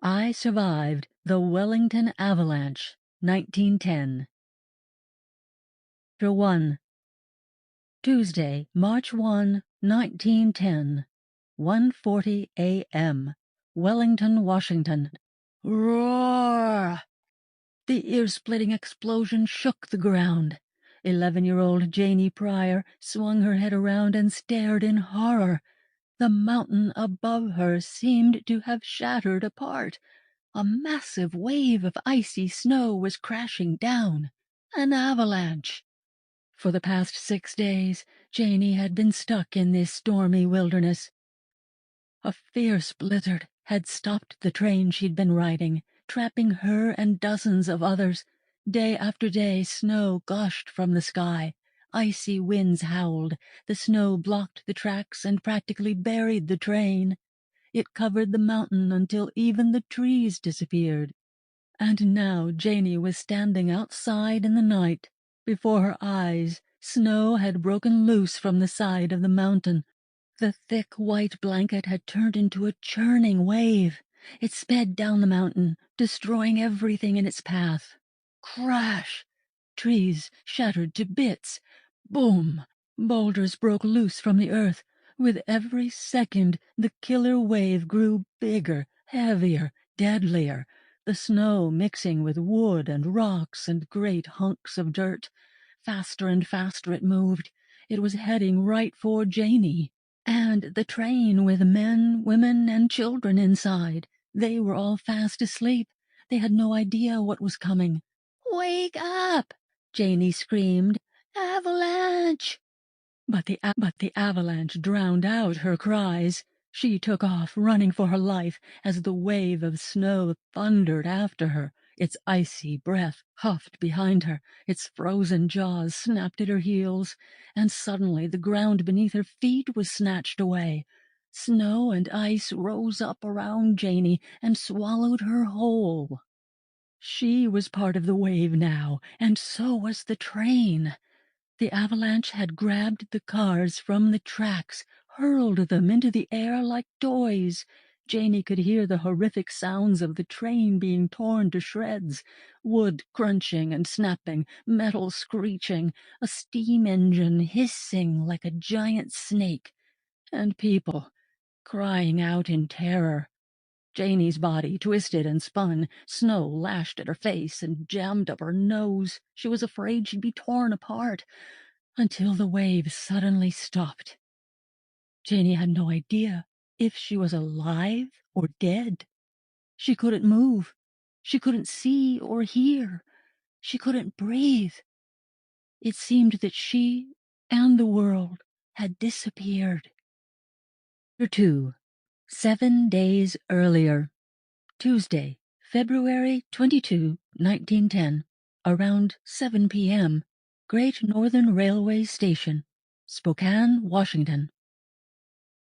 I Survived the Wellington Avalanche, 1910. Chapter 1. Tuesday, March 1, 1910, 1:40 a.m., Wellington, Washington. Roar! The ear-splitting explosion shook the ground. 11-year-old Janie Pryor swung her head around and stared in horror. The mountain above her seemed to have shattered apart. A massive wave of icy snow was crashing down. An avalanche. For the past 6 days, Janie had been stuck in this stormy wilderness. A fierce blizzard had stopped the train she'd been riding, trapping her and dozens of others. Day after day, snow gushed from the sky. Icy winds howled. The snow blocked the tracks and practically buried the train. It covered the mountain until even the trees disappeared. And now Janie was standing outside in the night. Before her eyes, snow had broken loose from the side of the mountain. The thick white blanket had turned into a churning wave. It sped down the mountain, destroying everything in its path. Crash! Trees shattered to bits. Boom! Boulders broke loose from the earth. With every second, the killer wave grew bigger, heavier, deadlier, the snow mixing with wood and rocks and great hunks of dirt. Faster and faster it moved. It was heading right for Janie. And the train with men, women, and children inside. They were all fast asleep. They had no idea what was coming. "Wake up!" Janie screamed. "Avalanche!" But the avalanche drowned out her cries. She took off, running for her life, as the wave of snow thundered after her. Its icy breath huffed behind her, its frozen jaws snapped at her heels, and suddenly the ground beneath her feet was snatched away. Snow and ice rose up around Janie and swallowed her whole. She was part of the wave now, and so was the train. The avalanche had grabbed the cars from the tracks, hurled them into the air like toys. Janie could hear the horrific sounds of the train being torn to shreds, wood crunching and snapping, metal screeching, a steam engine hissing like a giant snake, and people crying out in terror. Janie's body twisted and spun. Snow lashed at her face and jammed up her nose. She was afraid she'd be torn apart, until the wave suddenly stopped. Janie had no idea if she was alive or dead. She couldn't move. She couldn't see or hear. She couldn't breathe. It seemed that she and the world had disappeared. Chapter 2. 7 days earlier. Tuesday, February 22, 1910, around 7 p.m., Great Northern Railway Station, Spokane, Washington.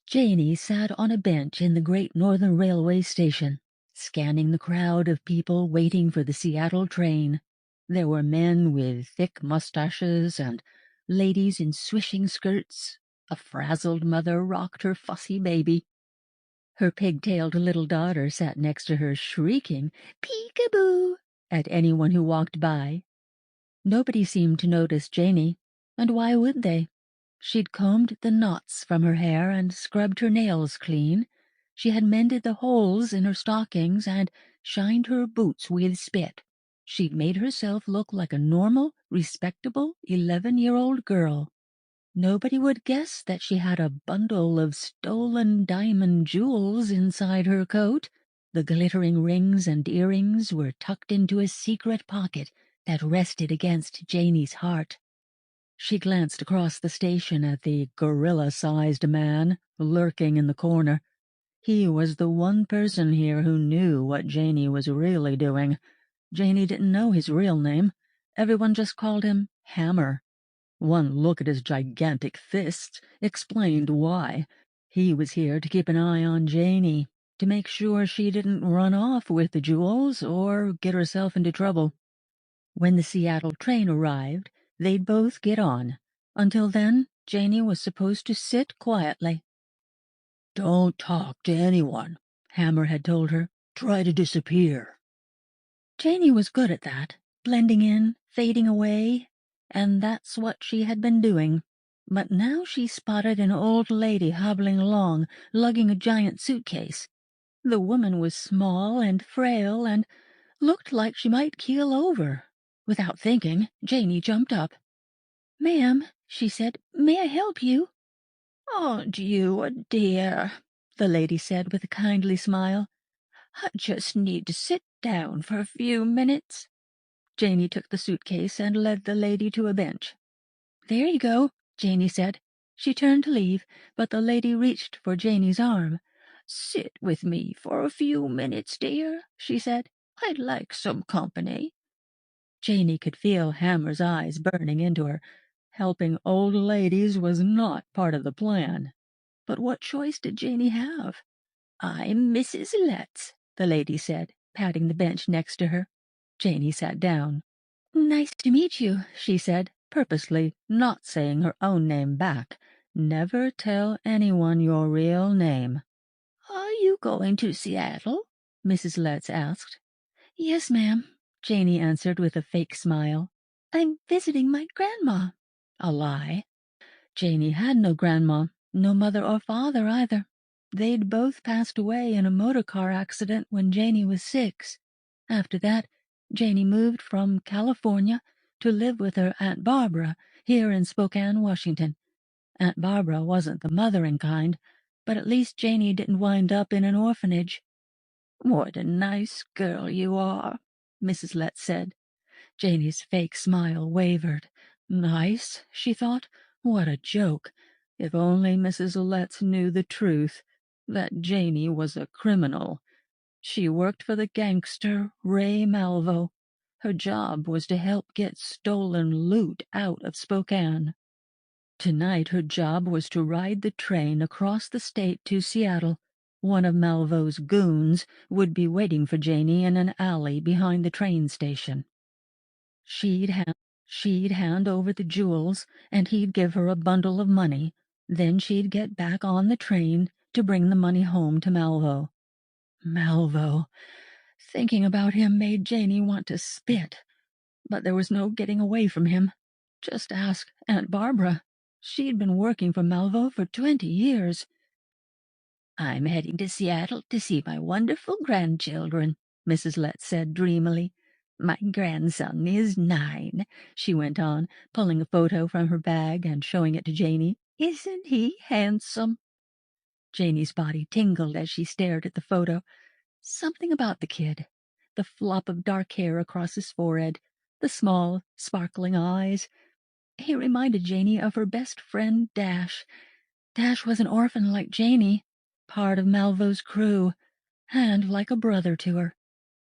Janie sat on a bench in the Great Northern Railway Station, scanning the crowd of people waiting for the Seattle train. There were men with thick mustaches and ladies in swishing skirts. A frazzled mother rocked her fussy baby. Her pigtailed little daughter sat next to her, shrieking "Peekaboo" at anyone who walked by. Nobody seemed to notice Janie, and why would they? She'd combed the knots from her hair and scrubbed her nails clean. She had mended the holes in her stockings and shined her boots with spit. She'd made herself look like a normal, respectable 11-year-old girl. Nobody would guess that she had a bundle of stolen diamond jewels inside her coat. The glittering rings and earrings were tucked into a secret pocket that rested against Janie's heart. She glanced across the station at the gorilla-sized man lurking in the corner. He was the one person here who knew what Janie was really doing. Janie didn't know his real name. Everyone just called him Hammer. One look at his gigantic fists explained why. He was here to keep an eye on Janie, to make sure she didn't run off with the jewels or get herself into trouble. When the Seattle train arrived, they'd both get on. Until then, Janie was supposed to sit quietly. "Don't talk to anyone," Hammer had told her. try to disappear." Janey was good at that, blending in, fading away, and that's what she had been doing. But now she spotted an old lady hobbling along, lugging a giant suitcase. The woman was small and frail and looked like she might keel over. Without thinking, Janey jumped up. "Ma'am," she said, "may I help you?" "Aren't you a dear?" the lady said with a kindly smile. "I just need to sit down for a few minutes." Janey took the suitcase and led the lady to a bench. "There you go," Janey said. She turned to leave, but the lady reached for Janey's arm. "Sit with me for a few minutes, dear," she said. "I'd like some company." Janey could feel Hammer's eyes burning into her. Helping old ladies was not part of the plan. But what choice did Janey have? "I'm Mrs. Letts," the lady said, patting the bench next to her. Janey sat down. "Nice to meet you," she said, purposely not saying her own name back. Never tell anyone your real name. "Are you going to Seattle?" Mrs. Letts asked. "Yes, ma'am," Janey answered with a fake smile. "I'm visiting my grandma." A lie. Janey had no grandma, no mother or father either. They'd both passed away in a motor car accident when Janey was 6. After that, Janey moved from California to live with her Aunt Barbara here in Spokane, Washington. Aunt Barbara wasn't the mothering kind, but at least Janey didn't wind up in an orphanage. "What a nice girl you are," Mrs. Letts said. Janey's fake smile wavered. Nice, she thought. What a joke. If only Mrs. Letts knew the truth, that Janey was a criminal. She worked for the gangster Ray Malvo. Her job was to help get stolen loot out of Spokane. Tonight her job was to ride the train across the state to Seattle. One of Malvo's goons would be waiting for Janey in an alley behind the train station. She'd hand over the jewels, and he'd give her a bundle of money. Then she'd get back on the train to bring the money home to Malvo. Malvo. Thinking about him made Janey want to spit. But there was no getting away from him. Just ask Aunt Barbara. She'd been working for Malvo for 20 years. "I'm heading to Seattle to see my wonderful grandchildren," Mrs. Letts said dreamily. "My grandson is 9, she went on, pulling a photo from her bag and showing it to Janey. "Isn't he handsome?" Janey's body tingled as she stared at the photo. Something about the kid. The flop of dark hair across his forehead, the small, sparkling eyes. He reminded Janey of her best friend, Dash. Dash was an orphan like Janey, part of Malvo's crew, and like a brother to her.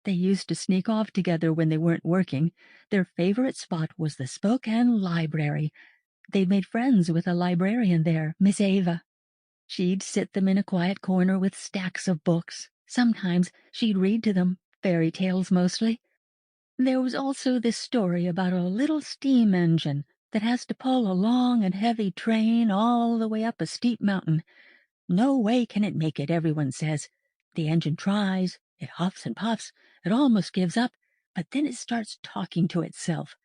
They used to sneak off together when they weren't working. Their favorite spot was the Spokane Library. They'd made friends with a librarian there, Miss Ava. She'd sit them in a quiet corner with stacks of books. Sometimes she'd read to them, fairy tales mostly. There was also this story about a little steam engine that has to pull a long and heavy train all the way up a steep mountain. No way can it make it, everyone says. The engine tries, it huffs and puffs, it almost gives up, but then it starts talking to itself.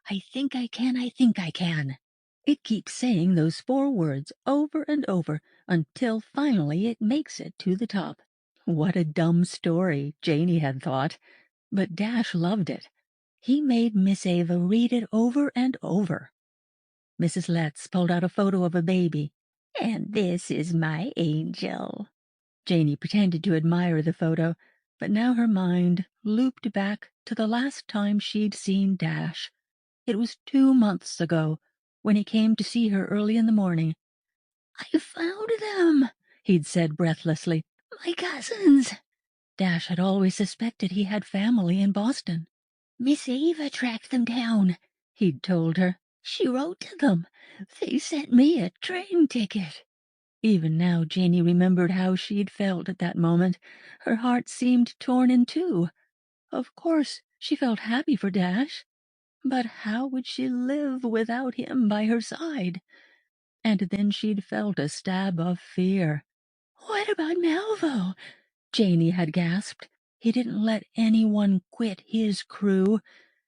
"I think I can, I think I can." It keeps saying those 4 words over and over until finally it makes it to the top. What a dumb story, Janey had thought. But Dash loved it. He made Miss Ava read it over and over. Mrs. Letts pulled out a photo of a baby. "And this is my angel." Janey pretended to admire the photo, but now her mind looped back to the last time she'd seen Dash. It was 2 months ago, when he came to see her early in the morning. "I found them," he'd said breathlessly. "My cousins." Dash had always suspected he had family in Boston. "Miss Ava tracked them down," he'd told her. "She wrote to them. They sent me a train ticket." Even now Janey remembered how she'd felt at that moment. Her heart seemed torn in two. Of course she felt happy for Dash, but how would she live without him by her side? And then she'd felt a stab of fear. "What about Malvo?" Janey had gasped. He didn't let anyone quit his crew.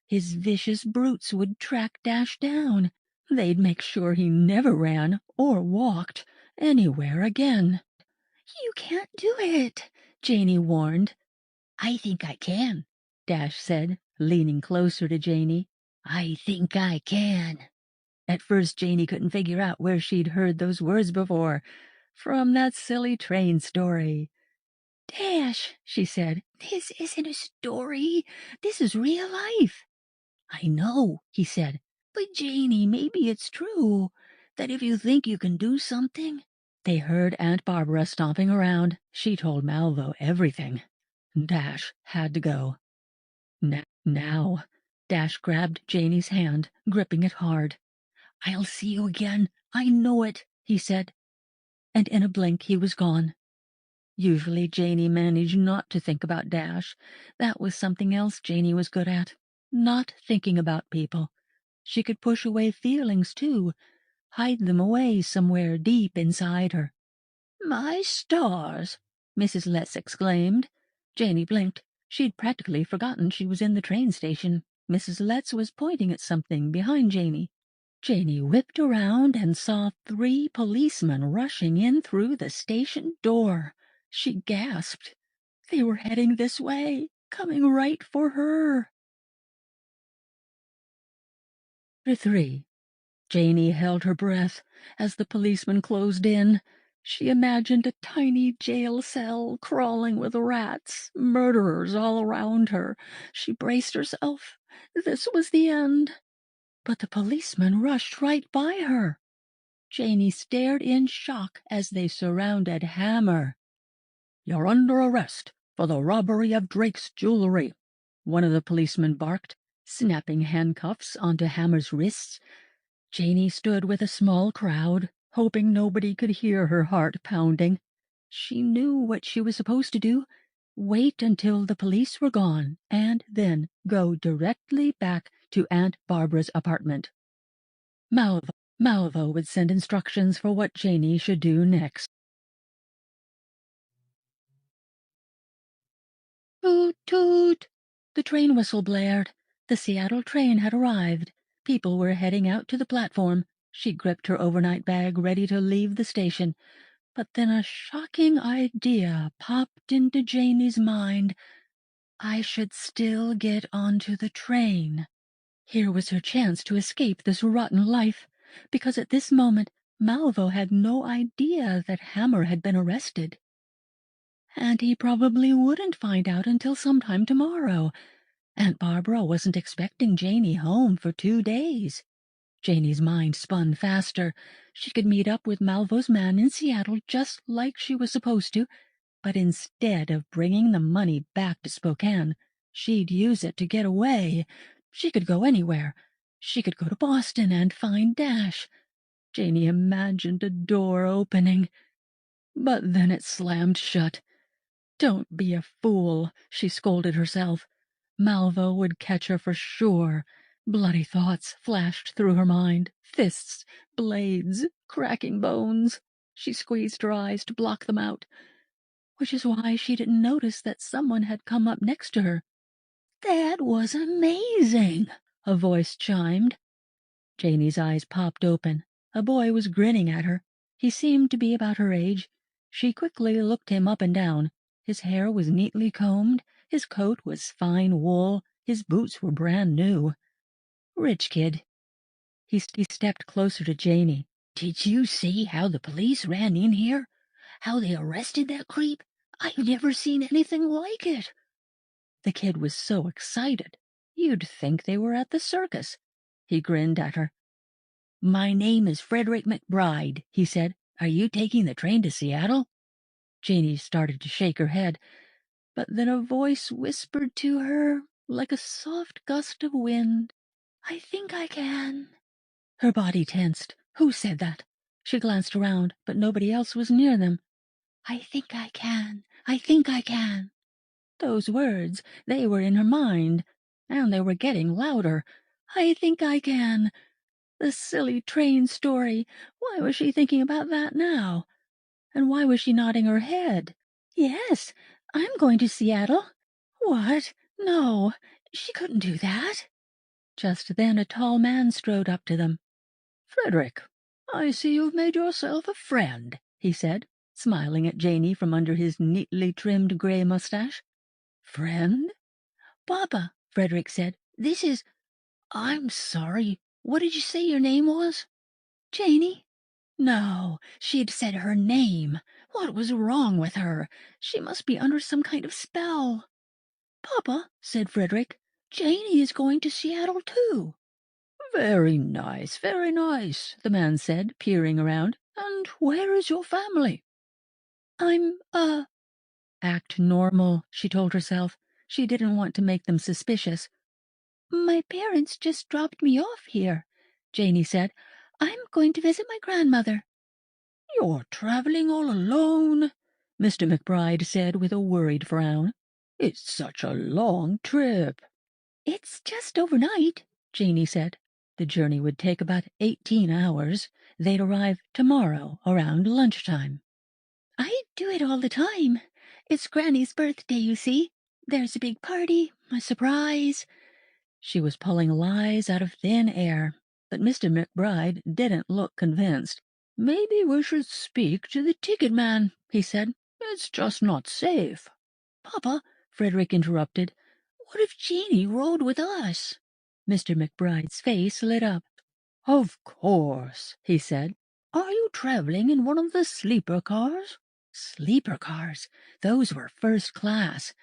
His vicious brutes would track Dash down. They'd make sure he never ran or walked anywhere again. "You can't do it," Janey warned. "I think I can," Dash said, leaning closer to Janey. "I think I can." At first Janey couldn't figure out where she'd heard those words before. From that silly train story. "Dash," she said, "this isn't a story. This is real life." "I know," he said, "but Janey, maybe it's true, that if you think you can do something—" They heard Aunt Barbara stomping around. She told Malvo everything. Dash had to go. Now. Dash grabbed Janey's hand, gripping it hard. "I'll see you again. I know it," he said. And in a blink he was gone. Usually Janey managed not to think about Dash. That was something else Janey was good at. Not thinking about people. She could push away feelings, too. Hide them away somewhere deep inside her. "My stars!" Mrs. Letts exclaimed. Janey blinked. She'd practically forgotten she was in the train station. Mrs. Letts was pointing at something behind Janey. Janey whipped around and saw 3 policemen rushing in through the station door. She gasped. They were heading this way, coming right for her. Chapter 3. Janey held her breath as the policeman closed in. She imagined a tiny jail cell crawling with rats, murderers all around her. She braced herself. This was the end. But the policeman rushed right by her. Janey stared in shock as they surrounded Hammer. "You're under arrest for the robbery of Drake's jewelry," one of the policemen barked, snapping handcuffs onto Hammer's wrists. Janey stood with a small crowd, hoping nobody could hear her heart pounding. She knew what she was supposed to do. Wait until the police were gone, and then go directly back to Aunt Barbara's apartment. Malvo would send instructions for what Janey should do next. Toot, toot! The train whistle blared. The Seattle train had arrived. People were heading out to the platform. She gripped her overnight bag, ready to leave the station. But then a shocking idea popped into Janey's mind. I should still get onto the train. Here was her chance to escape this rotten life, because at this moment Malvo had no idea that Hammer had been arrested. And he probably wouldn't find out until sometime tomorrow. Aunt Barbara wasn't expecting Janey home for 2 days. Janey's mind spun faster. She could meet up with Malvo's man in Seattle just like she was supposed to, but instead of bringing the money back to Spokane, she'd use it to get away. She could go anywhere. She could go to Boston and find Dash. Janey imagined a door opening, but then it slammed shut. "Don't be a fool," she scolded herself. Malvo would catch her for sure. Bloody thoughts flashed through her mind. Fists, blades, cracking bones. She squeezed her eyes to block them out, which is why she didn't notice that someone had come up next to her. "That was amazing," a voice chimed. Janey's eyes popped open. A boy was grinning at her. He seemed to be about her age. She quickly looked him up and down. His hair was neatly combed, his coat was fine wool, his boots were brand new. Rich kid. He stepped closer to Janey. "Did you see how the police ran in here? How they arrested that creep? I've never seen anything like it." The kid was so excited, you'd think they were at the circus. He grinned at her. "My name is Frederick McBride," he said. "Are you taking the train to Seattle?" Janey started to shake her head, but then a voice whispered to her, like a soft gust of wind, "I think I can." Her body tensed. Who said that? She glanced around, but nobody else was near them. "I think I can. I think I can." Those words, they were in her mind, and they were getting louder. "I think I can." The silly train story. Why was she thinking about that now? And why was she nodding her head? "Yes, I'm going to Seattle. "What? No, she couldn't do that." Just then a tall man strode up to them. "Frederick, I see you've made yourself a friend," he said, smiling at Janey from under his neatly trimmed gray mustache. "Friend?" "Papa," Frederick said, "this is— I'm sorry, what did you say your name was?" "Janey." No, she'd said her name. What was wrong with her? She must be under some kind of spell. "Papa," said Frederick, "Janey is going to Seattle, too." Very nice, the man said, peering around. "And where is your family?" I'm, Act normal, she told herself. She didn't want to make them suspicious. "My parents just dropped me off here," Janey said. "I'm going to visit my grandmother." "You're traveling all alone?" Mr. McBride said with a worried frown. "It's such a long trip." "It's just overnight," Janey said. The journey would take about 18 hours. They'd arrive tomorrow around lunchtime. "I do it all the time. It's Granny's birthday, you see. There's a big party, a surprise." She was pulling lies out of thin air, but Mr. McBride didn't look convinced. "Maybe we should speak to the ticket man," he said. "It's just not safe." "Papa," Frederick interrupted, "what if Janey rode with us?" Mr. McBride's face lit up. "Of course," he said. "Are you traveling in one of the sleeper cars?" Sleeper cars? Those were first class.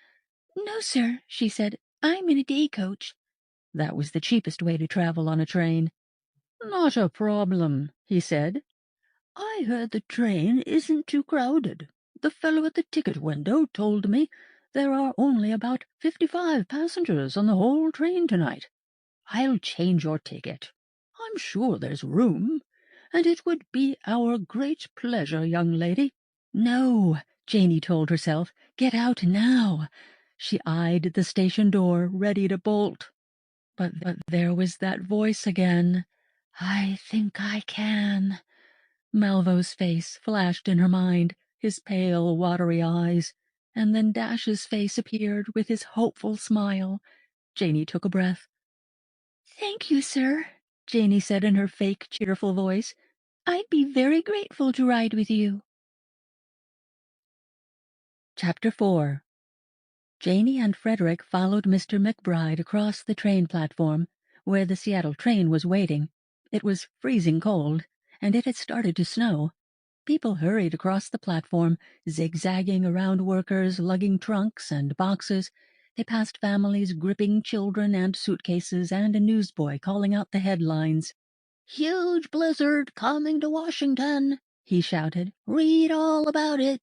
"No, sir," she said. "I'm in a day coach." That was the cheapest way to travel on a train. "Not a problem," he said. "I heard the train isn't too crowded. The fellow at the ticket window told me there are only about 55 passengers on the whole train tonight. I'll change your ticket. I'm sure there's room, and it would be our great pleasure, young lady." No, Janey told herself. Get out now. She eyed the station door, ready to bolt. But there was that voice again. "I think I can." Malvo's face flashed in her mind, his pale, watery eyes, and then Dash's face appeared with his hopeful smile. Janey took a breath. "Thank you, sir," Janey said in her fake, cheerful voice. "I'd be very grateful to ride with you." Chapter 4. Janey and Frederick followed Mr. McBride across the train platform, where the Seattle train was waiting. It was freezing cold, and it had started to snow. People hurried across the platform, zigzagging around workers lugging trunks and boxes. They passed families gripping children and suitcases, and a newsboy calling out the headlines. "Huge blizzard coming to Washington," he shouted. "Read all about it."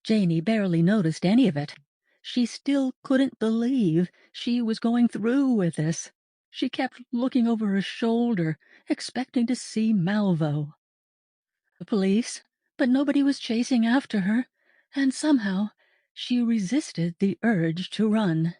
Janey barely noticed any of it. She still couldn't believe she was going through with this. She kept looking over her shoulder, expecting to see Malvo. The police, but nobody was chasing after her, and somehow she resisted the urge to run.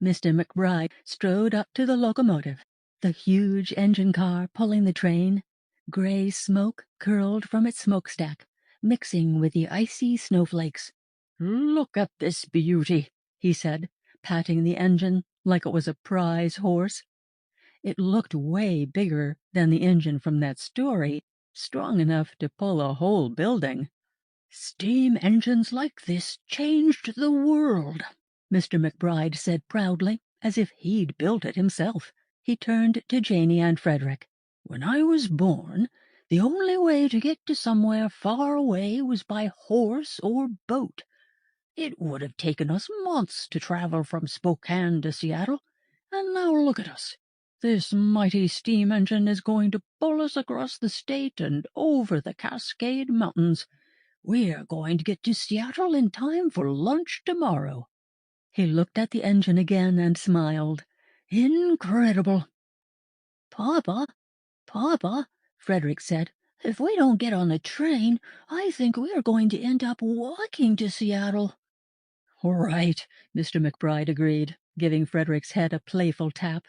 Mr. McBride strode up to the locomotive, the huge engine car pulling the train. Gray smoke curled from its smokestack, mixing with the icy snowflakes. "Look at this beauty," he said, patting the engine like it was a prize horse. It looked way bigger than the engine from that story, strong enough to pull a whole building. "Steam engines like this changed the world," Mr. McBride said proudly, as if he'd built it himself. He turned to Janey and Frederick. "When I was born, the only way to get to somewhere far away was by horse or boat. It would have taken us months to travel from Spokane to Seattle, and now look at us. This mighty steam engine is going to pull us across the state and over the Cascade Mountains. We're going to get to Seattle in time for lunch tomorrow." He looked at the engine again and smiled. "Incredible." "Papa, Papa," Frederick said, "if we don't get on the train, I think we're going to end up walking to Seattle." "Right," Mr. McBride agreed, giving Frederick's head a playful tap.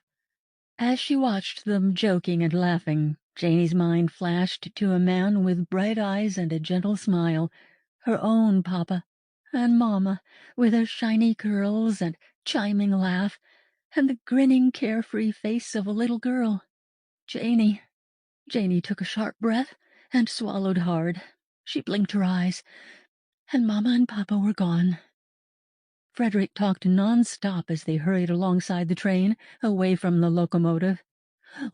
As she watched them joking and laughing, Janey's mind flashed to a man with bright eyes and a gentle smile, her own papa, and Mamma, with her shiny curls and chiming laugh, and the grinning, carefree face of a little girl. Janey. Janey took a sharp breath and swallowed hard. She blinked her eyes, and Mamma and Papa were gone. Frederick talked non-stop as they hurried alongside the train, away from the locomotive.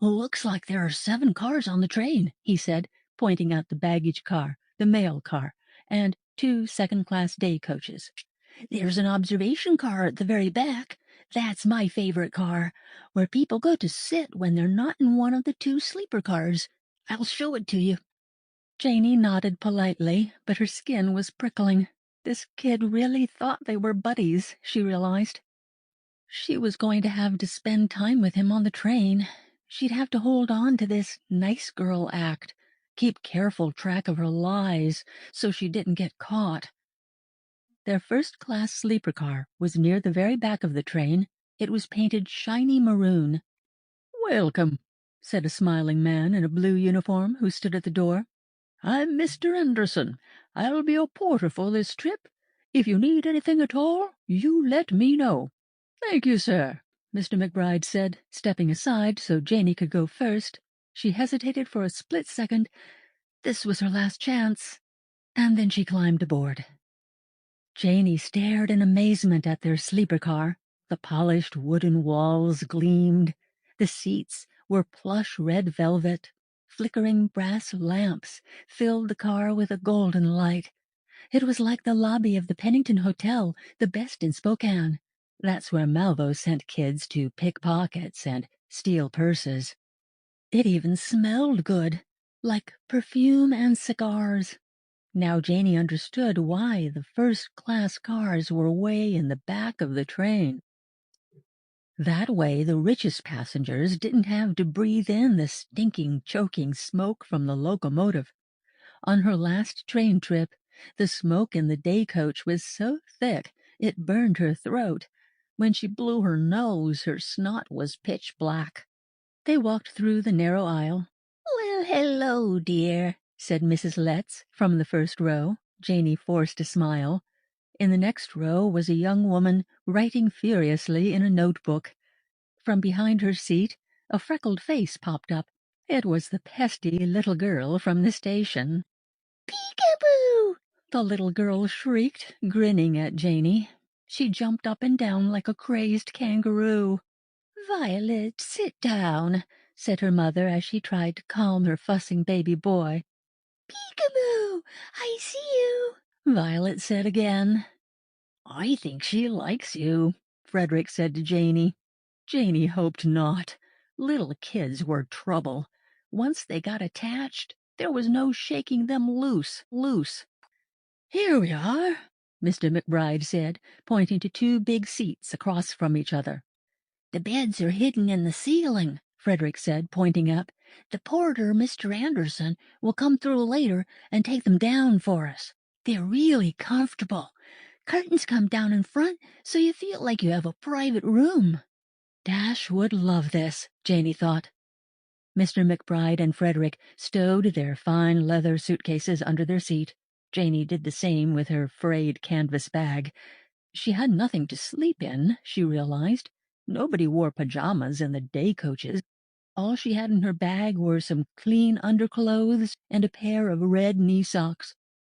"Looks like there are 7 cars on the train," he said, pointing out the baggage car, the mail car, and 2 second-class day coaches. "There's an observation car at the very back. That's my favorite car, where people go to sit when they're not in one of the 2 sleeper cars. I'll show it to you." Janey nodded politely, but her skin was prickling. This kid really thought they were buddies, she realized. She was going to have to spend time with him on the train. She'd have to hold on to this nice girl act, keep careful track of her lies so she didn't get caught. Their first-class sleeper car was near the very back of the train. It was painted shiny maroon. "Welcome," said a smiling man in a blue uniform who stood at the door. "I'm Mr. Anderson. I'll be your porter for this trip. If you need anything at all, you let me know." "Thank you, sir," Mr. McBride said, stepping aside so Janey could go first. She hesitated for a split second. This was her last chance, and then she climbed aboard. Janey stared in amazement at their sleeper car. The polished wooden walls gleamed. The seats were plush red velvet. Flickering brass lamps filled the car with a golden light. It was like the lobby of the Pennington Hotel, the best in Spokane. That's where Malvo sent kids to pick pockets and steal purses. It even smelled good, like perfume and cigars. Now Janey understood why the first-class cars were way in the back of the train. That way the richest passengers didn't have to breathe in the stinking, choking smoke from the locomotive. On her last train trip, the smoke in the day coach was so thick it burned her throat. When she blew her nose, her snot was pitch black. They walked through the narrow aisle. "Well, hello, dear," said Mrs. Letts from the first row. Janey forced a smile. In the next row was a young woman writing furiously in a notebook. From behind her seat, a freckled face popped up. It was the pesky little girl from the station. "Peekaboo!" the little girl shrieked, grinning at Janey. She jumped up and down like a crazed kangaroo. "Violet, sit down," said her mother as she tried to calm her fussing baby boy. "Peekaboo! I see you," Violet said again. "I think she likes you," Frederick said to Janey. Janey hoped not. Little kids were trouble. Once they got attached, there was no shaking them loose. "Here we are," Mr. McBride said, pointing to 2 big seats across from each other. "The beds are hidden in the ceiling," Frederick said, pointing up. "The porter, Mr. Anderson, will come through later and take them down for us. They're really comfortable. Curtains come down in front, so you feel like you have a private room." Dash would love this, Janey thought. Mr. McBride and Frederick stowed their fine leather suitcases under their seat. Janey did the same with her frayed canvas bag. She had nothing to sleep in, she realized. Nobody wore pajamas in the day coaches. All she had in her bag were some clean underclothes and a pair of red knee socks.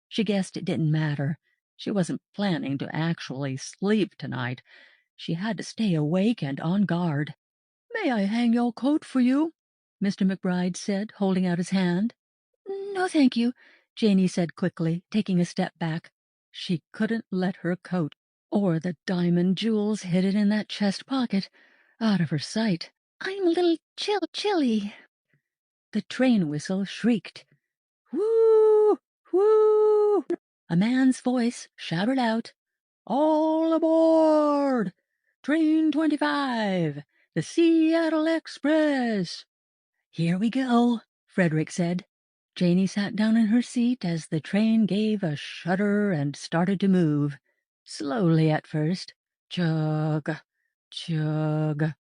She guessed it didn't matter. She wasn't planning to actually sleep tonight. She had to stay awake and on guard. "May I hang your coat for you?" Mr. McBride said, holding out his hand. "No, thank you," Janey said quickly, taking a step back. She couldn't let her coat, or the diamond jewels hidden in that chest pocket, out of her sight. "I'm a little chilly." The train whistle shrieked. "Whoo! Whoo!" A man's voice shouted out, "All aboard! Train 25, the Seattle Express!" "Here we go," Frederick said. Janey sat down in her seat as the train gave a shudder and started to move. Slowly at first. Chug, chug,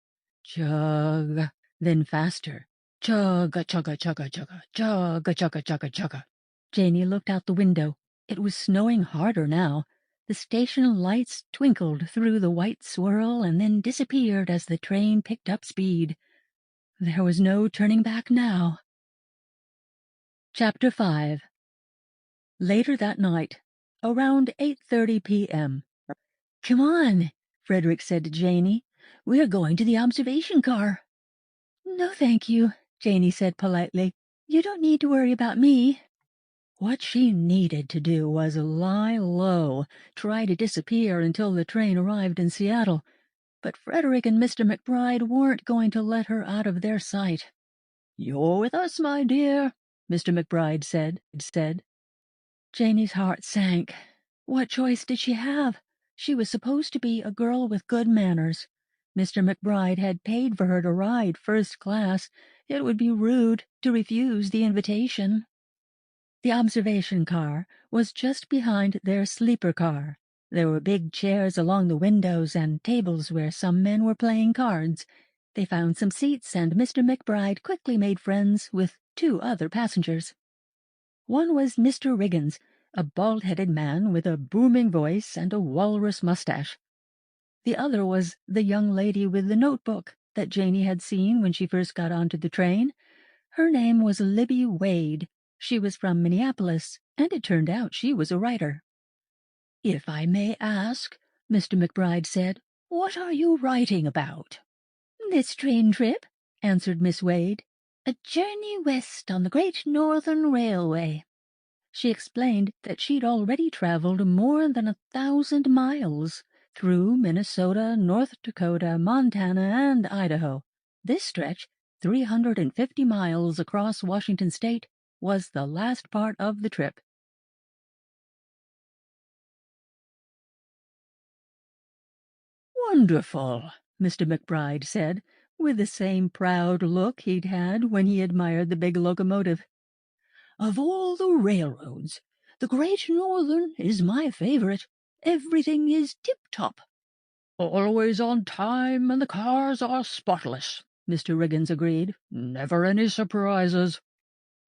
chug. Then faster. Chugga, chugga, chugga, chugga, chugga, chugga, chugga, chugga. Janey looked out the window. It was snowing harder now. The station lights twinkled through the white swirl and then disappeared as the train picked up speed. There was no turning back now. Chapter 5. Later that night, around 8:30 p.m. "Come on," Frederick said to Janey. "We're going to the observation car." "No, thank you," Janey said politely. "You don't need to worry about me." What she needed to do was lie low, try to disappear until the train arrived in Seattle. But Frederick and Mr. McBride weren't going to let her out of their sight. "You're with us, my dear," Mr. McBride said. Janey's heart sank. What choice did she have? She was supposed to be a girl with good manners. Mr. McBride had paid for her to ride first class. It would be rude to refuse the invitation. The observation car was just behind their sleeper car. There were big chairs along the windows and tables where some men were playing cards. They found some seats, and Mr. McBride quickly made friends with 2 other passengers. One was Mr. Riggins, a bald-headed man with a booming voice and a walrus mustache. The other was the young lady with the notebook that Janey had seen when she first got onto the train. Her name was Libby Wade. She was from Minneapolis, and it turned out she was a writer. "If I may ask," Mr. McBride said, "what are you writing about?" "This train trip," answered Miss Wade. "A journey west on the Great Northern Railway." She explained that she'd already traveled more than 1,000 miles through Minnesota, North Dakota, Montana, and Idaho. This stretch, 350 miles across Washington state, was the last part of the trip. "Wonderful," Mr. McBride said, with the same proud look he'd had when he admired the big locomotive. "Of all the railroads, the Great Northern is my favorite. Everything is tip-top." "Always on time, and the cars are spotless," Mr. Riggins agreed. "Never any surprises."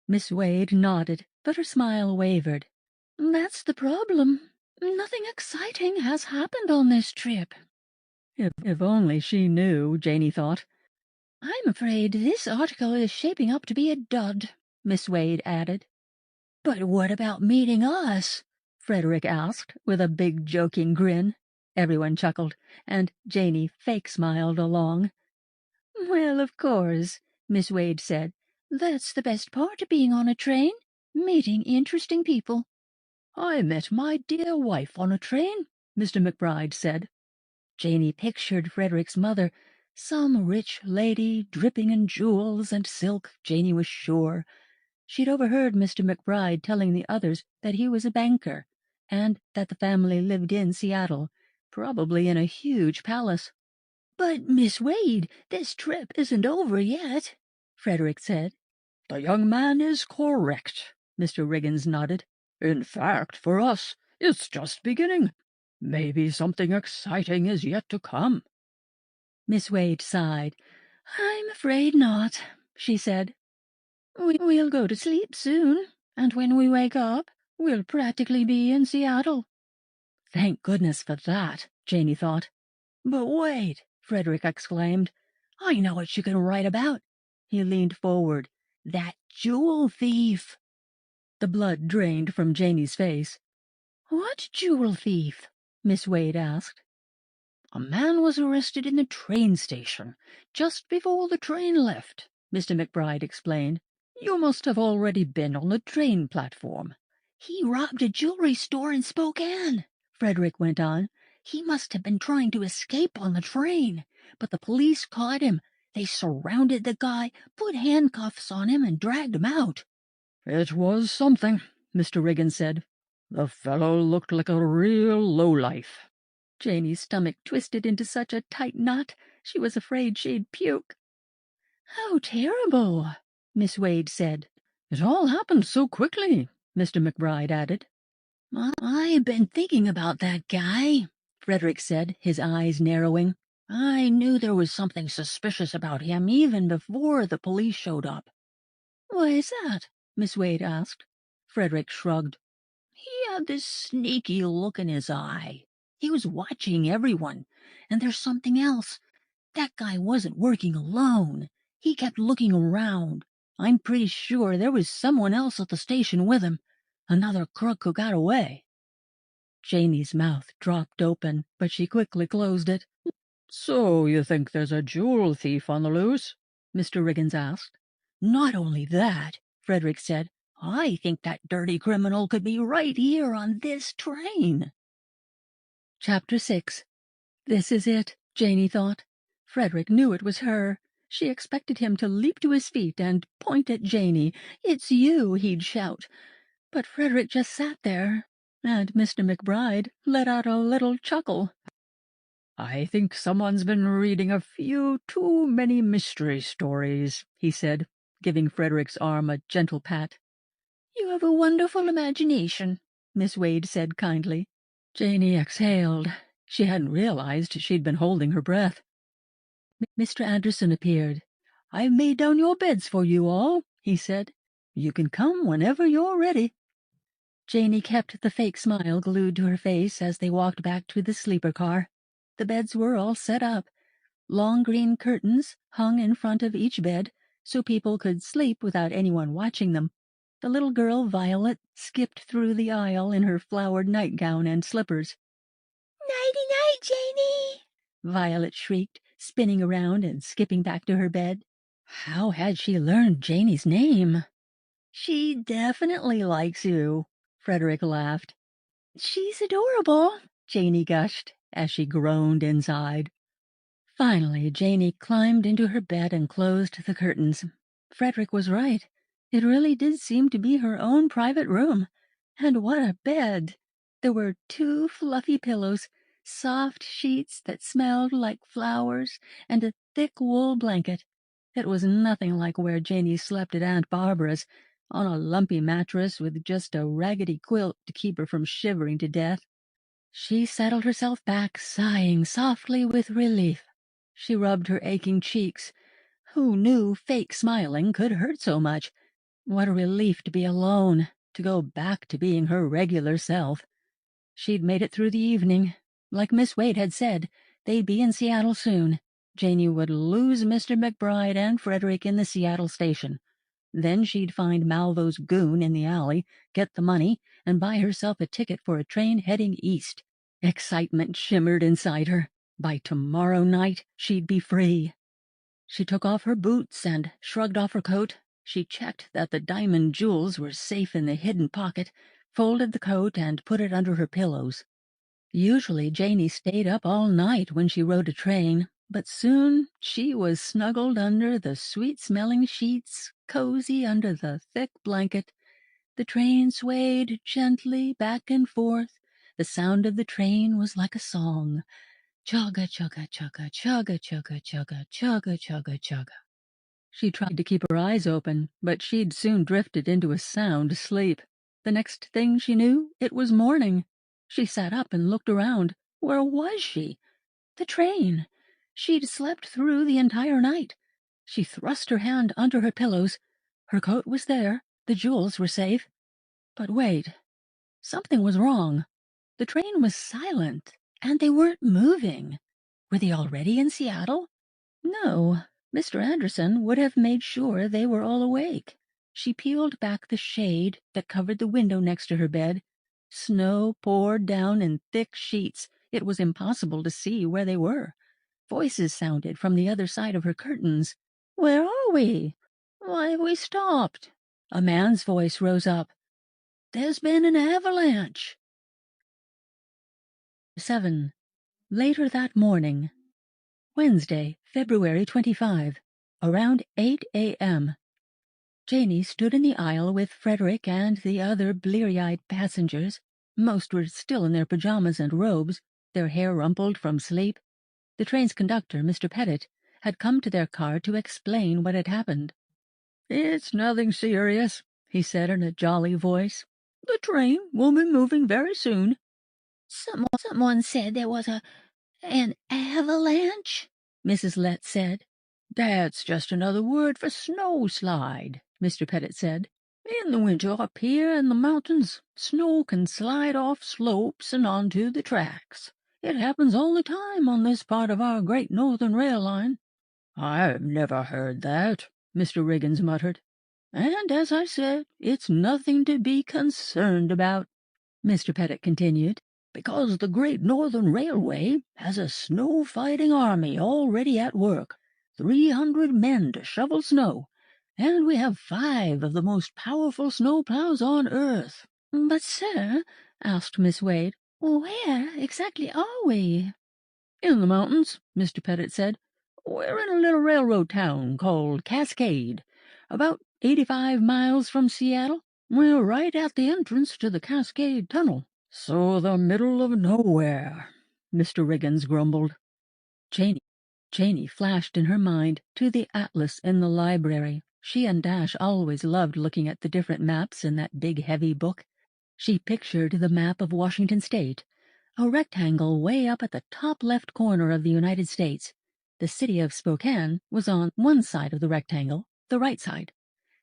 Miss Wade nodded, but her smile wavered. "That's the problem. Nothing exciting has happened on this trip." If only she knew, Janey thought. "I'm afraid this article is shaping up to be a dud," Miss Wade added. "But what about meeting us?" Frederick asked, with a big joking grin. Everyone chuckled, and Janey fake-smiled along. "Well, of course," Miss Wade said. "That's the best part of being on a train, meeting interesting people." "I met my dear wife on a train," Mr. McBride said. Janey pictured Frederick's mother, some rich lady dripping in jewels and silk, Janey was sure. She'd overheard Mr. McBride telling the others that he was a banker, and that the family lived in Seattle, probably in a huge palace. "But, Miss Wade, this trip isn't over yet," Frederick said. "The young man is correct," Mr. Riggins nodded. "In fact, for us, it's just beginning. Maybe something exciting is yet to come." Miss Wade sighed. "I'm afraid not," she said. "We'll go to sleep soon, and when we wake up, we'll practically be in Seattle." Thank goodness for that, Janey thought. "But wait," Frederick exclaimed. "I know what you can write about." He leaned forward. "That jewel thief." The blood drained from Janey's face. "What jewel thief?" Miss Wade asked. "A man was arrested in the train station just before the train left," Mr. McBride explained. "You must have already been on the train platform." "He robbed a jewelry store in Spokane," Frederick went on. "He must have been trying to escape on the train, but the police caught him. They surrounded the guy, put handcuffs on him, and dragged him out." "It was something," Mr. Riggins said. "The fellow looked like a real lowlife." Janey's stomach twisted into such a tight knot she was afraid she'd puke. "How terrible," Miss Wade said. "It all happened so quickly," Mr. McBride added. "I've been thinking about that guy," Frederick said, his eyes narrowing. "I knew there was something suspicious about him even before the police showed up." "Why is that?" Miss Wade asked. Frederick shrugged. He had this sneaky look in his eye. He was watching everyone. And there's something else. That guy wasn't working alone. He kept looking around. I'm pretty sure there was someone else at the station with him. Another crook who got away." Janie's mouth dropped open, but she quickly closed it. "So you think there's a jewel thief on the loose?" Mr. Riggins asked. "Not only that," Frederick said, "I think that dirty criminal could be right here on this train." Chapter 6. This is it, Janie thought. Frederick knew it was her. She expected him to leap to his feet and point at Janie. "It's you," he'd shout. But Frederick just sat there, and Mr. McBride let out a little chuckle. "I think someone's been reading a few too many mystery stories," he said, giving Frederick's arm a gentle pat. "You have a wonderful imagination," Miss Wade said kindly. Janie exhaled. She hadn't realized she'd been holding her breath. Mr. Anderson appeared. "I've made down your beds for you all," he said. "You can come whenever you're ready." Janie kept the fake smile glued to her face as they walked back to the sleeper car. The beds were all set up. Long green curtains hung in front of each bed so people could sleep without anyone watching them. The little girl, Violet, skipped through the aisle in her flowered nightgown and slippers. "Nighty-night, Janie!" Violet shrieked, spinning around and skipping back to her bed. How had she learned Janie's name? "She definitely likes you," Frederick laughed. "She's adorable," Janie gushed, as she groaned inside. Finally, Janie climbed into her bed and closed the curtains. Frederick was right. It really did seem to be her own private room. And what a bed! There were 2 fluffy pillows, soft sheets that smelled like flowers, and a thick wool blanket. It was nothing like where Janie slept at Aunt Barbara's, on a lumpy mattress with just a raggedy quilt to keep her from shivering to death. She settled herself back, sighing softly with relief. She rubbed her aching cheeks. Who knew fake smiling could hurt so much? What a relief to be alone, to go back to being her regular self. She'd made it through the evening. Like Miss Wade had said, they'd be in Seattle soon. Janie would lose Mr. McBride and Frederick in the Seattle station. Then she'd find Malvo's goon in the alley, get the money, and buy herself a ticket for a train heading east. Excitement shimmered inside her. By tomorrow night, she'd be free. She took off her boots and shrugged off her coat. She checked that the diamond jewels were safe in the hidden pocket, folded the coat, and put it under her pillows. Usually Janie stayed up all night when she rode a train, but soon she was snuggled under the sweet-smelling sheets, cozy under the thick blanket. The train swayed gently back and forth. The sound of the train was like a song. Chugga, chugga, chugga, chugga, chugga, chugga, chugga, chugga, chugga. She tried to keep her eyes open, but she'd soon drifted into a sound sleep. The next thing she knew, it was morning. She sat up and looked around. Where was she? The train. She'd slept through the entire night. She thrust her hand under her pillows. Her coat was there. The jewels were safe. But wait. Something was wrong. The train was silent, and they weren't moving. Were they already in Seattle? No. Mr. Anderson would have made sure they were all awake. She peeled back the shade that covered the window next to her bed. Snow poured down in thick sheets. It was impossible to see where they were. Voices sounded from the other side of her curtains. "Where are we? Why have we stopped?" A man's voice rose up. "There's been an avalanche." 7. Later that morning. Wednesday, February 25, around 8 a.m. Janie stood in the aisle with Frederick and the other bleary-eyed passengers. Most were still in their pajamas and robes, their hair rumpled from sleep. The train's conductor, Mr. Pettit, had come to their car to explain what had happened. "It's nothing serious," he said in a jolly voice. "The train will be moving very soon." Someone said there was an avalanche," Mrs. Lett said. "That's just another word for snowslide," Mr. Pettit said. In the winter up here in the mountains, snow can slide off slopes and onto the tracks. It happens all the time on this part of our great northern rail line." "I've never heard that," Mr. Riggins muttered. "And, as I said, it's nothing to be concerned about," Mr. Pettit continued, "because the Great Northern Railway has a snow-fighting army already at work, 300 men to shovel snow, and we have 5 of the most powerful snow-plows on earth." "But, sir," asked Miss Wade, "where exactly are we?" "In the mountains," Mr. Pettit said. "We're in a little railroad town called Cascade, about 85 miles from Seattle. We're right at the entrance to the Cascade Tunnel." "So the middle of nowhere," Mr. Riggins grumbled. Janey flashed in her mind to the atlas in the library. She and Dash always loved looking at the different maps in that big heavy book. She pictured the map of Washington State, a rectangle way up at the top left corner of the United States. The city of Spokane was on one side of the rectangle, the right side.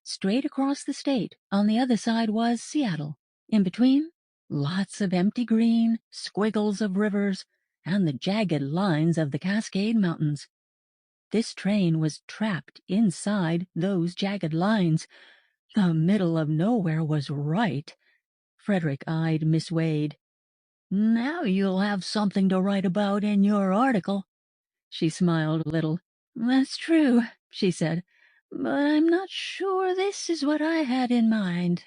Straight across the state, on the other side, was Seattle. In between, lots of empty green, squiggles of rivers, and the jagged lines of the Cascade Mountains. This train was trapped inside those jagged lines. The middle of nowhere was right. Frederick eyed Miss Wade. "Now you'll have something to write about in your article." She smiled a little. "That's true," she said, "but I'm not sure this is what I had in mind."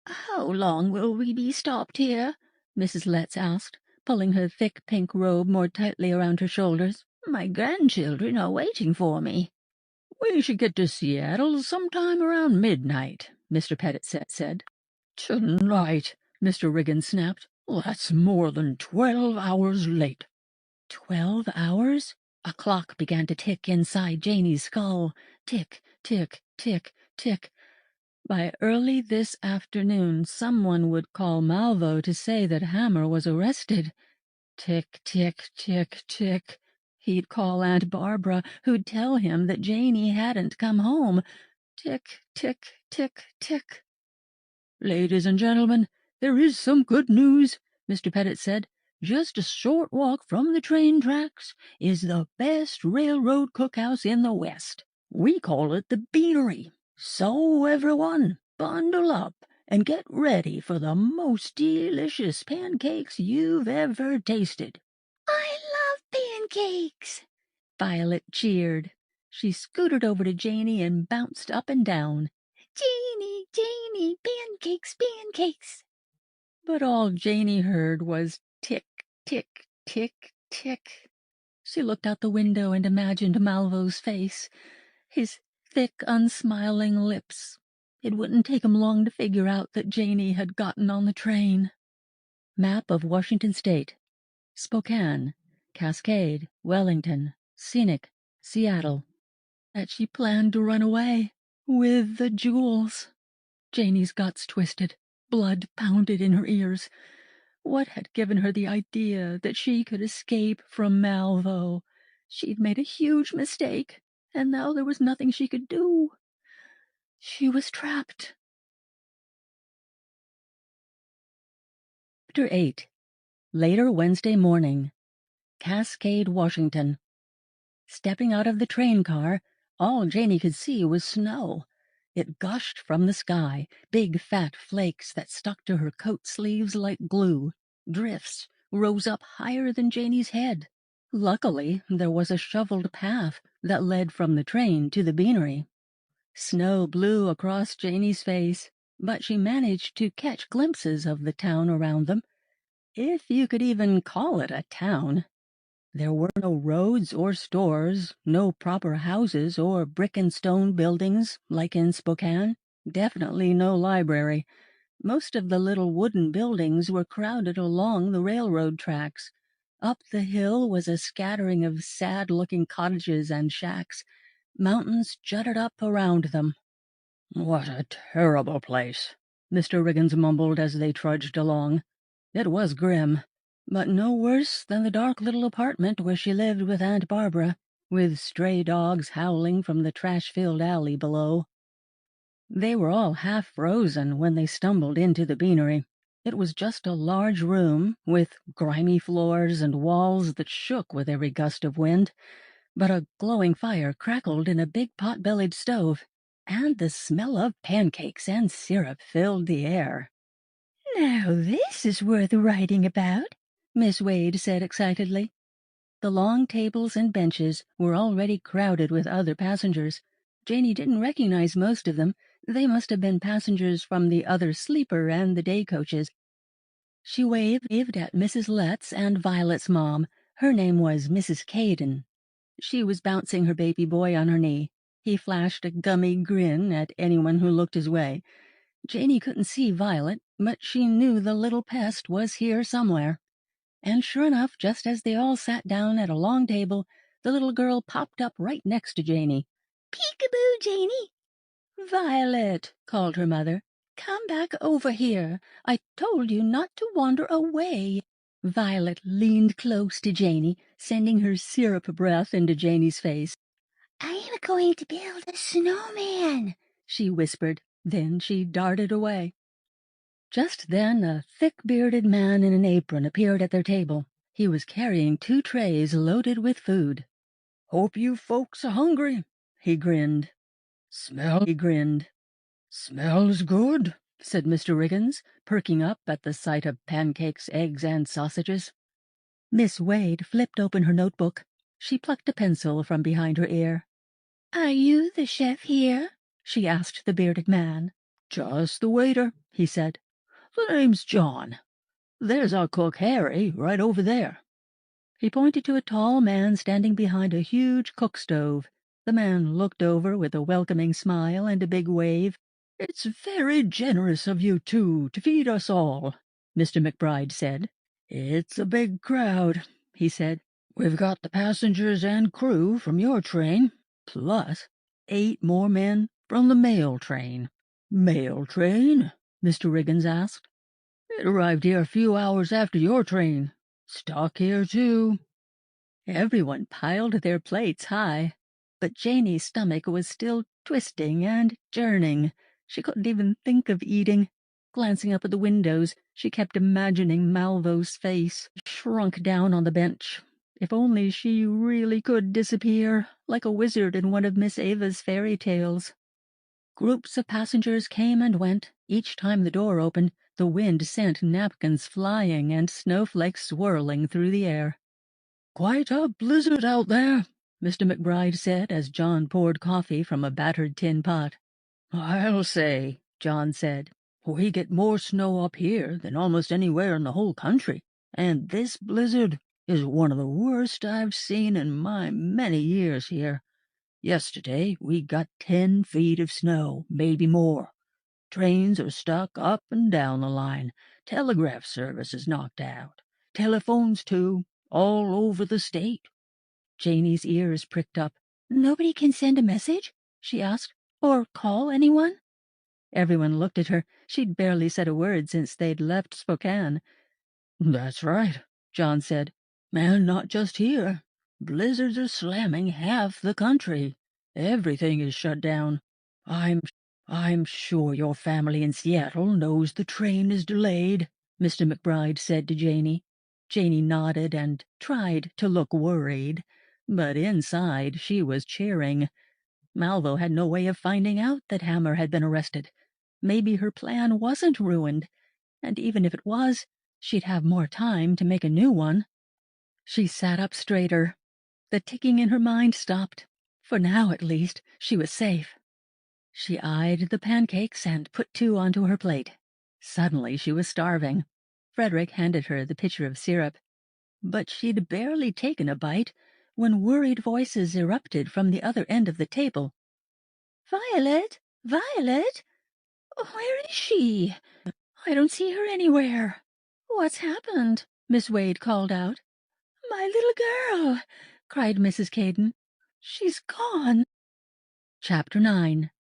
"How long will we be stopped here?" Mrs. Letts asked, pulling her thick pink robe more tightly around her shoulders. "My grandchildren are waiting for me." "We should get to Seattle sometime around midnight," Mr. Pettit said. "Tonight," Mr. Riggins snapped. "That's more than 12 hours late." 12 hours? A clock began to tick inside Janey's skull. Tick, tick, tick, tick. By early this afternoon, someone would call Malvo to say that Hammer was arrested. Tick, tick, tick, tick. He'd call Aunt Barbara, who'd tell him that Janey hadn't come home. Tick, tick, tick, tick. "Ladies and gentlemen, there is some good news," Mr. Pettit said. "Just a short walk from the train tracks is the best railroad cookhouse in the West. We call it the Beanery. So, everyone, bundle up and get ready for the most delicious pancakes you've ever tasted." "I love pancakes," Violet cheered. She scooted over to Janey and bounced up and down. "Janey, Janey, pancakes, pancakes." But all Janey heard was tick, tick, tick, tick. She looked out the window and imagined Malvo's face, his thick, unsmiling lips. It wouldn't take him long to figure out that Janey had gotten on the train. Map of Washington State. Spokane, Cascade, Wellington, Scenic, Seattle. That she planned to run away with the jewels. Janey's guts twisted. Blood pounded in her ears. What had given her the idea that she could escape from Malvo? She'd made a huge mistake, and now there was nothing she could do. She was trapped. Chapter 8. Later Wednesday morning. Cascade, Washington. Stepping out of the train car, all Janey could see was snow. It gushed from the sky, big fat flakes that stuck to her coat sleeves like glue. Drifts rose up higher than Janey's head. Luckily, there was a shoveled path that led from the train to the beanery. Snow blew across Janey's face, but she managed to catch glimpses of the town around them, if you could even call it a town. There were no roads or stores, no proper houses or brick and stone buildings like in Spokane, definitely no library. Most of the little wooden buildings were crowded along the railroad tracks. Up the hill was a scattering of sad-looking cottages and shacks. Mountains jutted up around them. "What a terrible place," Mr. Riggins mumbled as they trudged along. It was grim, but no worse than the dark little apartment where she lived with Aunt Barbara, with stray dogs howling from the trash-filled alley below. They were all half frozen when they stumbled into the beanery. It was just a large room, with grimy floors and walls that shook with every gust of wind, but a glowing fire crackled in a big pot-bellied stove, and the smell of pancakes and syrup filled the air. "Now this is worth writing about," Miss Wade said excitedly. The long tables and benches were already crowded with other passengers. Janey didn't recognize most of them. They must have been passengers from the other sleeper and the day coaches. She waved at Mrs. Letts and Violet's mom. Her name was Mrs. Caden. She was bouncing her baby boy on her knee. He flashed a gummy grin at anyone who looked his way. Janey couldn't see Violet, but she knew the little pest was here somewhere. And sure enough, just as they all sat down at a long table, the little girl popped up right next to Janey. "Peekaboo, Janey!" "Violet," called her mother, "come back over here. I told you not to wander away." Violet leaned close to Janey, sending her syrup breath into Janey's face. "I'm going to build a snowman," she whispered. Then she darted away. Just then a thick-bearded man in an apron appeared at their table. He was carrying 2 trays loaded with food. "Hope you folks are hungry," he grinned. Smells good," said Mr. Riggins, perking up at the sight of pancakes, eggs, and sausages. Miss Wade flipped open her notebook. She plucked a pencil from behind her ear. "Are you the chef here?" she asked the bearded man. "Just the waiter," he said. "The name's John. There's our cook, Harry, right over there." He pointed to a tall man standing behind a huge cook stove. The man looked over with a welcoming smile and a big wave. "It's very generous of you two to feed us all," Mr. McBride said. "It's a big crowd," he said. "We've got the passengers and crew from your train, plus 8 more men from the mail train." "Mail train?" Mr. Riggins asked. "It arrived here a few hours after your train. Stuck here, too." Everyone piled their plates high, but Janey's stomach was still twisting and churning. She couldn't even think of eating. Glancing up at the windows, she kept imagining Malvo's face, shrunk down on the bench. If only she really could disappear, like a wizard in one of Miss Ava's fairy tales. Groups of passengers came and went. Each time the door opened, the wind sent napkins flying and snowflakes swirling through the air. "Quite a blizzard out there," Mr. McBride said as John poured coffee from a battered tin pot. "I'll say," John said, "we get more snow up here than almost anywhere in the whole country, and this blizzard is one of the worst I've seen in my many years here. Yesterday we got 10 feet of snow, maybe more. Trains are stuck up and down the line. Telegraph service is knocked out. Telephones, too, all over the state." Janey's ears pricked up. "Nobody can send a message?" she asked. "Or call anyone?" Everyone looked at her. She'd barely said a word since they'd left Spokane. "That's right," John said. "And not just here. Blizzards are slamming half the country. Everything is shut down. I'm sure your family in Seattle knows the train is delayed," Mr. McBride said to Janey. Janey nodded and tried to look worried, but inside she was cheering. Malvo had no way of finding out that Hammer had been arrested. Maybe her plan wasn't ruined, and even if it was, she'd have more time to make a new one. She sat up straighter. The ticking in her mind stopped. For now, at least, she was safe. She eyed the pancakes and put 2 onto her plate. Suddenly she was starving. Frederick handed her the pitcher of syrup. But she'd barely taken a bite when worried voices erupted from the other end of the table. "Violet! Violet! Where is she? I don't see her anywhere." "What's happened?" Miss Wade called out. "My little girl!" cried Mrs. Caden. "She's gone." Chapter 9.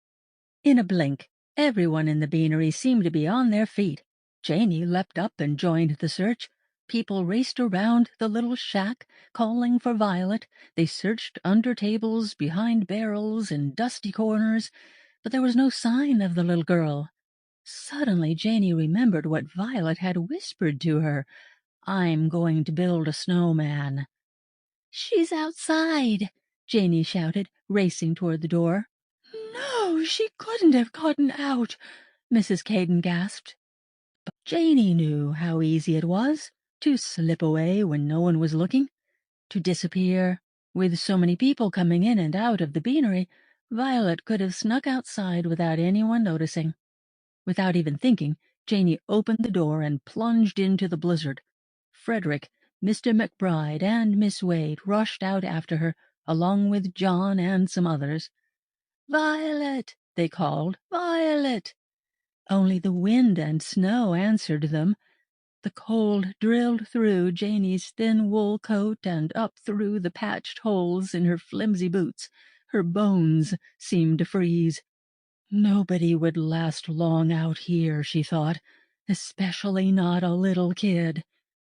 In a blink, everyone in the beanery seemed to be on their feet. Janey leapt up and joined the search. People raced around the little shack, calling for Violet. They searched under tables, behind barrels, in dusty corners. but there was no sign of the little girl. Suddenly Janey remembered what Violet had whispered to her. "I'm going to build a snowman." "She's outside!" Janey shouted, racing toward the door. "No, she couldn't have gotten out," Mrs. Caden gasped. But Janey knew how easy it was to slip away when no one was looking, to disappear. With so many people coming in and out of the beanery, Violet could have snuck outside without anyone noticing. Without even thinking, Janey opened the door and plunged into the blizzard. Frederick, Mr. McBride, and Miss Wade rushed out after her, along with John and some others. "Violet!" they called. "Violet!" Only the wind and snow answered them. The cold drilled through Janey's thin wool coat and up through the patched holes in her flimsy boots. Her bones seemed to freeze. Nobody would last long out here, she thought, especially not a little kid.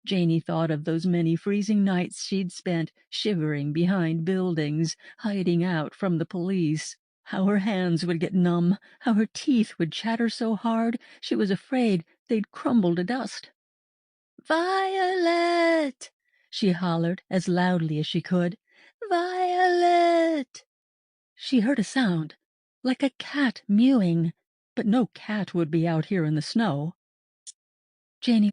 Janey thought of those many freezing nights she'd spent shivering behind buildings, hiding out from the police. How her hands would get numb, how her teeth would chatter so hard she was afraid they'd crumble to dust. "Violet!" she hollered as loudly as she could. "Violet!" She heard a sound, like a cat mewing, but no cat would be out here in the snow. Janey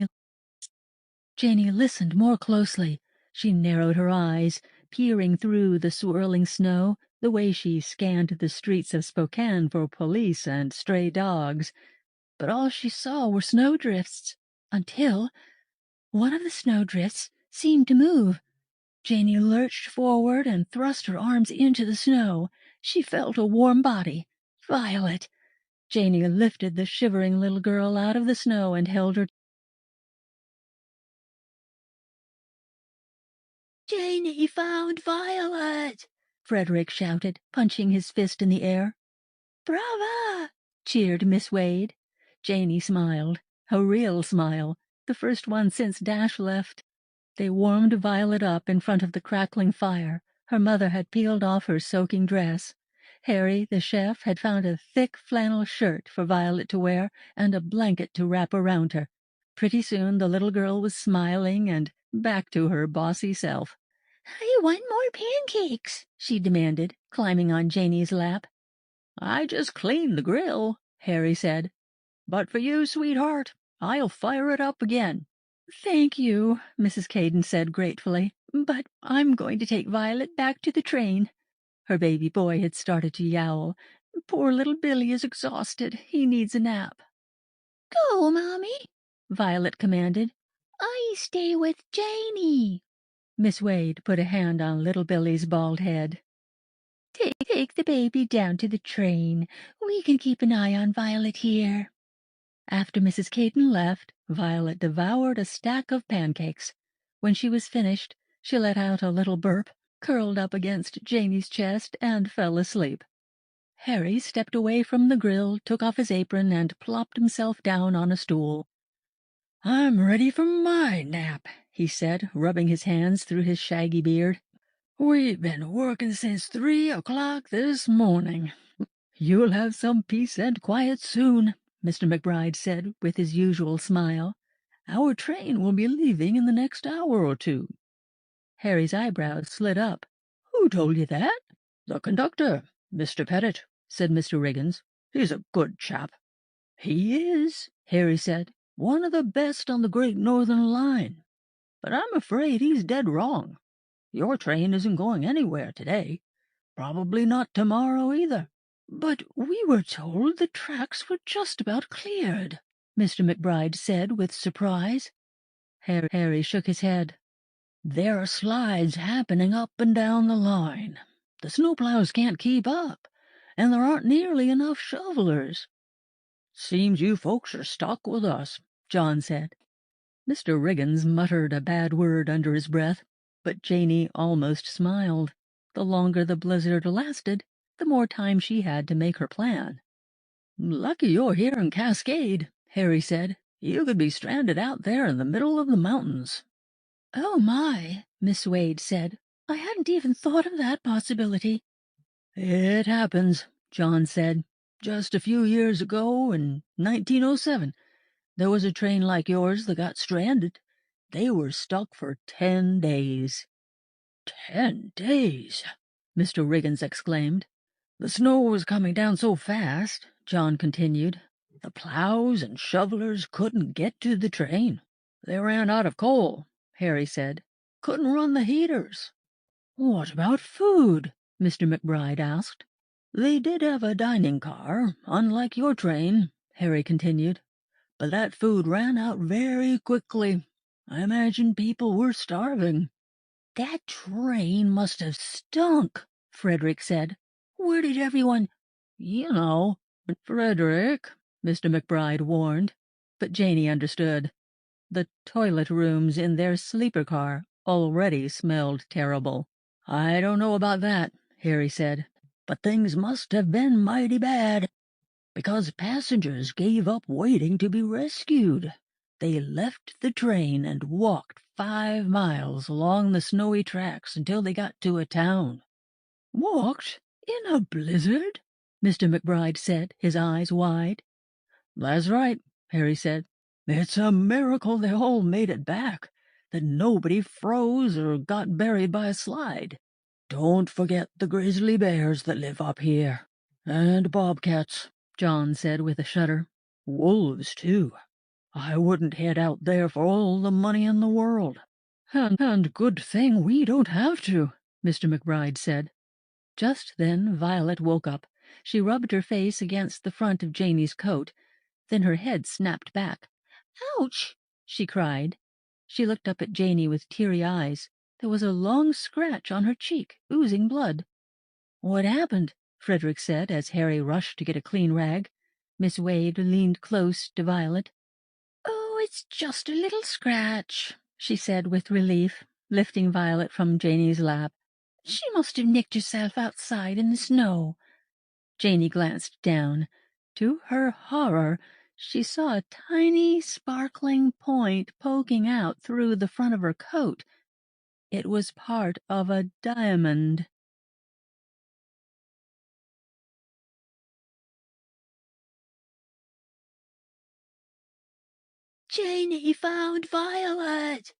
listened more closely. She narrowed her eyes, peering through the swirling snow the way she scanned the streets of Spokane for police and stray dogs. But all she saw were snowdrifts, until one of the snowdrifts seemed to move. Janey lurched forward and thrust her arms into the snow. She felt a warm body. Violet! Janey lifted the shivering little girl out of the snow and held her. "Janey found Violet!" Frederick shouted, punching his fist in the air. "Brava!" cheered Miss Wade. Janey smiled, a real smile, the first one since Dash left. They warmed Violet up in front of the crackling fire. Her mother had peeled off her soaking dress. Harry, the chef, had found a thick flannel shirt for Violet to wear and a blanket to wrap around her. Pretty soon the little girl was smiling and back to her bossy self. "I want more pancakes," she demanded, climbing on Janey's lap. "I just cleaned the grill," Harry said. "But for you, sweetheart, I'll fire it up again." "Thank you," Mrs. Caden said gratefully, "but I'm going to take Violet back to the train." Her baby boy had started to yowl. "Poor little Billy is exhausted. He needs a nap." "Go, Mommy," Violet commanded. "I stay with Janey." Miss Wade put a hand on little Billy's bald head. Take the baby down to the train. We can keep an eye on Violet here." After Mrs. Caden left, Violet devoured a stack of pancakes. When she was finished, she let out a little burp, curled up against Janey's chest, and fell asleep. Harry stepped away from the grill, took off his apron, and plopped himself down on a stool. "I'm ready for my nap," he said, rubbing his hands through his shaggy beard. "We've been working since 3 o'clock this morning." "You'll have some peace and quiet soon," Mr. McBride said with his usual smile. "Our train will be leaving in the next hour or two." Harry's eyebrows slid up. "Who told you that?" "The conductor, Mr. Pettit," said Mr. Riggins. "He's a good chap." "He is," Harry said. "One of the best on the Great Northern Line. But I'm afraid he's dead wrong. Your train isn't going anywhere today. Probably not tomorrow either." "But we were told the tracks were just about cleared," Mr. McBride said with surprise. Harry shook his head. "There are slides happening up and down the line. The snowplows can't keep up, and there aren't nearly enough shovelers." "Seems you folks are stuck with us," John said. Mr. Riggins muttered a bad word under his breath, but Janey almost smiled. The longer the blizzard lasted, the more time she had to make her plan. "Lucky you're here in Cascade," Harry said. "You could be stranded out there in the middle of the mountains." "Oh, my," Miss Wade said. "I hadn't even thought of that possibility." "It happens," John said. Just a few years ago, in 1907, there was a train like yours that got stranded. They were stuck for 10 days. 10 days? Mr. Riggins exclaimed. The snow was coming down so fast, John continued. The plows and shovelers couldn't get to the train. They ran out of coal, Harry said. Couldn't run the heaters. What about food? Mr. McBride asked. They did have a dining car, unlike your train, Harry continued. But that food ran out very quickly. I imagine people were starving. That train must have stunk, Frederick said. Where did everyone... You know, Frederick, Mr. McBride warned. But Janey understood. The toilet rooms in their sleeper car already smelled terrible. I don't know about that, Harry said, but things must have been mighty bad, because passengers gave up waiting to be rescued. They left the train and walked 5 miles along the snowy tracks until they got to a town. Walked? In a blizzard? Mr. McBride said, his eyes wide. That's right, Harry said. It's a miracle they all made it back, that nobody froze or got buried by a slide. Don't forget the grizzly bears that live up here. And bobcats, John said with a shudder. Wolves, too. I wouldn't head out there for all the money in the world. And good thing we don't have to, Mr. McBride said. Just then Violet woke up. She rubbed her face against the front of Janey's coat. Then her head snapped back. Ouch! She cried. She looked up at Janey with teary eyes. There was a long scratch on her cheek, oozing blood. What happened? Frederick said as Harry rushed to get a clean rag. Miss Wade leaned close to Violet. Oh, it's just a little scratch, she said with relief, lifting Violet from Janey's lap. She must have nicked herself outside in the snow. Janey glanced down. To her horror, she saw a tiny, sparkling point poking out through the front of her coat. It was part of a diamond. Janey found Violet!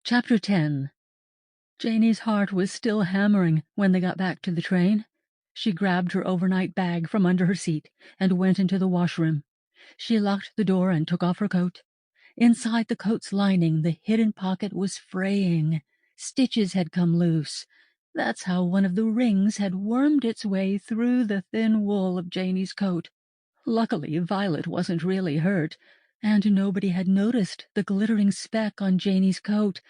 Chapter 10. Janey's heart was still hammering when they got back to the train. She grabbed her overnight bag from under her seat and went into the washroom. She locked the door and took off her coat. Inside the coat's lining, the hidden pocket was fraying. Stitches had come loose. That's how one of the rings had wormed its way through the thin wool of Janey's coat. Luckily, Violet wasn't really hurt, and nobody had noticed the glittering speck on Janey's coat.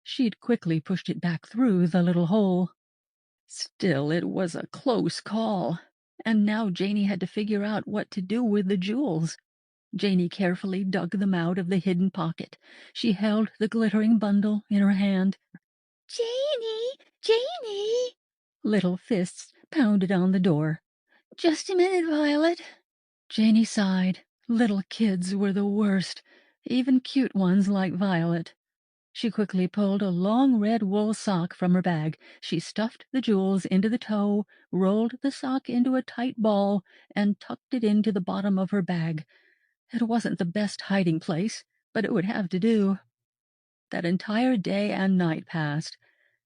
She'd quickly pushed it back through the little hole. Still, it was a close call, and now Janey had to figure out what to do with the jewels. Janey carefully dug them out of the hidden pocket. She held the glittering bundle in her hand. Janey! Janey! Little fists pounded on the door. Just a minute, Violet. Janey sighed. Little kids were the worst, even cute ones like Violet. She quickly pulled a long red wool sock from her bag. She stuffed the jewels into the toe, rolled the sock into a tight ball, and tucked it into the bottom of her bag. It wasn't the best hiding place, but it would have to do. That entire day and night passed,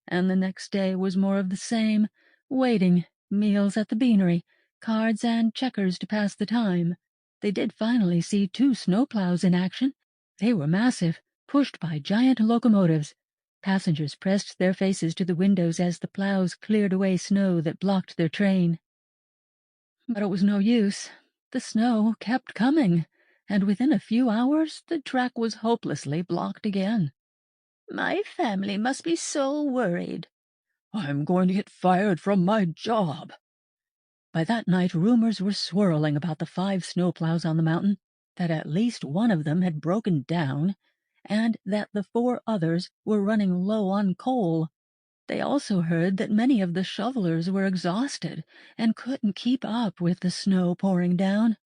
and the next day was more of the same, waiting, meals at the beanery, cards and checkers to pass the time. They did finally see 2 snowplows in action. They were massive, pushed by giant locomotives. Passengers pressed their faces to the windows as the plows cleared away snow that blocked their train. But it was no use. The snow kept coming, and within a few hours the track was hopelessly blocked again. My family must be so worried. I'm going to get fired from my job. By that night, rumors were swirling about the 5 snowplows on the mountain, that at least one of them had broken down, and that the 4 others were running low on coal. They also heard that many of the shovelers were exhausted and couldn't keep up with the snow pouring down.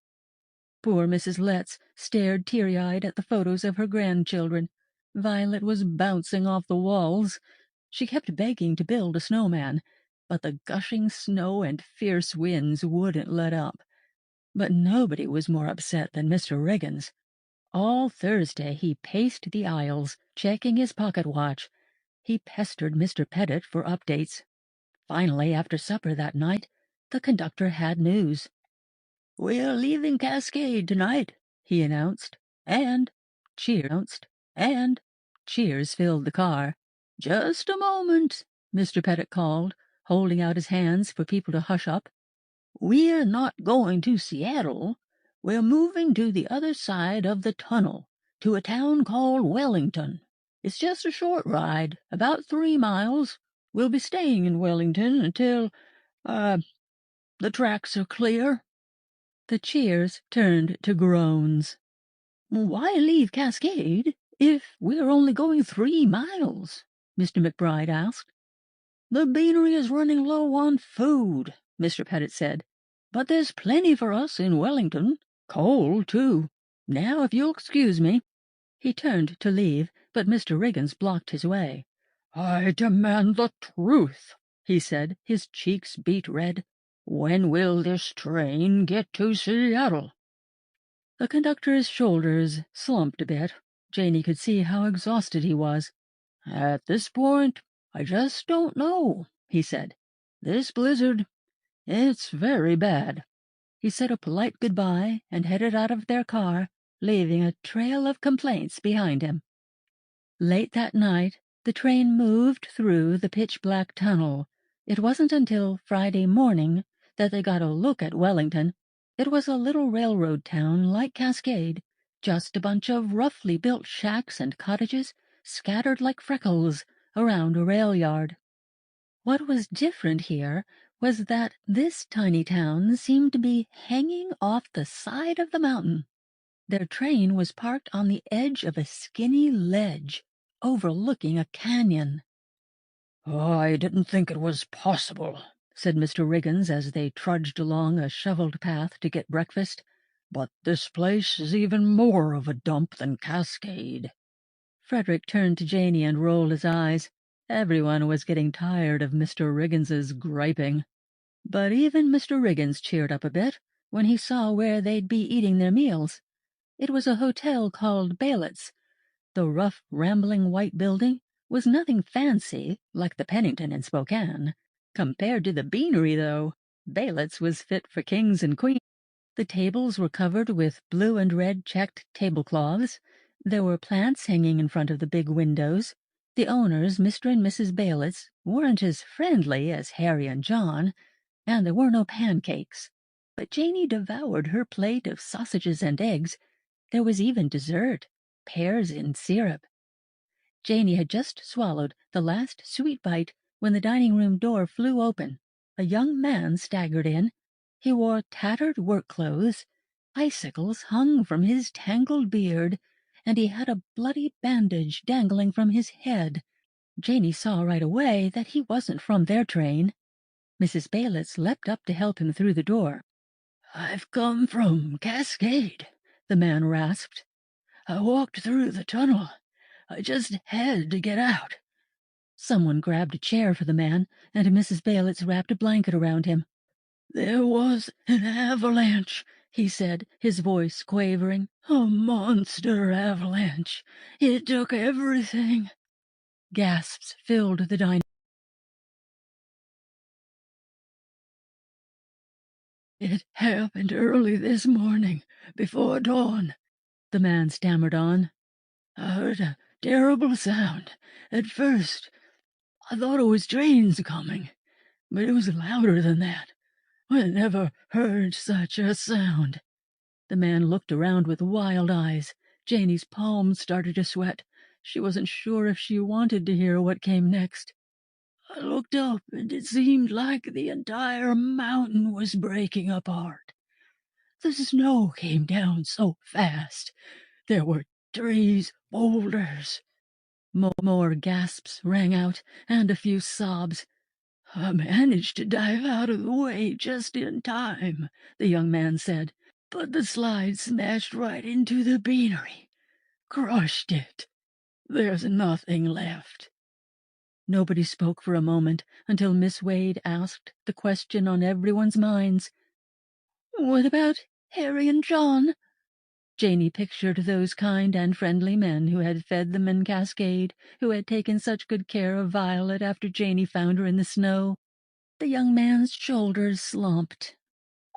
Poor Mrs. Letts stared teary-eyed at the photos of her grandchildren. Violet was bouncing off the walls. She kept begging to build a snowman, but the gushing snow and fierce winds wouldn't let up. But nobody was more upset than Mr. Riggins. All Thursday he paced the aisles, checking his pocket watch. He pestered Mr. Pettit for updates. Finally, after supper that night, the conductor had news. "We're leaving Cascade tonight," he announced, and cheers filled the car. "Just a moment," Mr. Pettit called, holding out his hands for people to hush up. "We're not going to Seattle. We're moving to the other side of the tunnel, to a town called Wellington. It's just a short ride, about 3 miles. We'll be staying in Wellington until, the tracks are clear." The cheers turned to groans. "Why leave Cascade if we're only going 3 miles?" Mr. McBride asked. "The beanery is running low on food," Mr. Pettit said, "but there's plenty for us in Wellington. Coal, too. Now, if you'll excuse me." He turned to leave, but Mr. Riggins blocked his way. "I demand the truth," he said, his cheeks beet red. "When will this train get to Seattle?" The conductor's shoulders slumped a bit. Janey could see how exhausted he was. "At this point, I just don't know," he said. "This blizzard, it's very bad." He said a polite goodbye and headed out of their car, leaving a trail of complaints behind him. Late that night, the train moved through the pitch-black tunnel. It wasn't until Friday morning that they got a look at Wellington. It was a little railroad town like Cascade, just a bunch of roughly built shacks and cottages scattered like freckles around a rail yard. What was different here was that this tiny town seemed to be hanging off the side of the mountain. Their train was parked on the edge of a skinny ledge, overlooking a canyon. "I didn't think it was possible," said Mr. Riggins as they trudged along a shoveled path to get breakfast, "but this place is even more of a dump than Cascade." Frederick turned to Janey and rolled his eyes. Everyone was getting tired of Mr. Riggins's griping. But even Mr. Riggins cheered up a bit when he saw where they'd be eating their meals. It was a hotel called Baylett's. The rough, rambling white building was nothing fancy like the Pennington in Spokane. Compared to the Beanery, though, Baylett's was fit for kings and queens. The tables were covered with blue and red checked tablecloths. There were plants hanging in front of the big windows. The owners, Mr. and Mrs. Baylett's, weren't as friendly as Harry and John, and there were no pancakes. But Janey devoured her plate of sausages and eggs. There was even dessert, pears in syrup. Janey had just swallowed the last sweet bite when the dining-room door flew open. A young man staggered in. He wore tattered work clothes. Icicles hung from his tangled beard, and he had a bloody bandage dangling from his head. Janey saw right away that he wasn't from their train. Mrs. Bayliss leapt up to help him through the door. "I've come from Cascade," the man rasped. "I walked through the tunnel. I just had to get out." Someone grabbed a chair for the man, and Mrs. Bayliss wrapped a blanket around him. "There was an avalanche," he said, his voice quavering. "A monster avalanche. It took everything." Gasps filled the dining. "It happened early this morning, before dawn," the man stammered on. "I heard a terrible sound. At first, I thought it was trains coming, but it was louder than that. I never heard such a sound." The man looked around with wild eyes. Janey's palms started to sweat. She wasn't sure if she wanted to hear what came next. "I looked up, and it seemed like the entire mountain was breaking apart. The snow came down so fast. There were trees, boulders." More gasps rang out, and a few sobs. "I managed to dive out of the way just in time," the young man said, "but the slide smashed right into the beanery. Crushed it. There's nothing left." Nobody spoke for a moment until Miss Wade asked the question on everyone's minds. "What about Harry and John?" Janey pictured those kind and friendly men who had fed them in Cascade, who had taken such good care of Violet after Janey found her in the snow. The young man's shoulders slumped.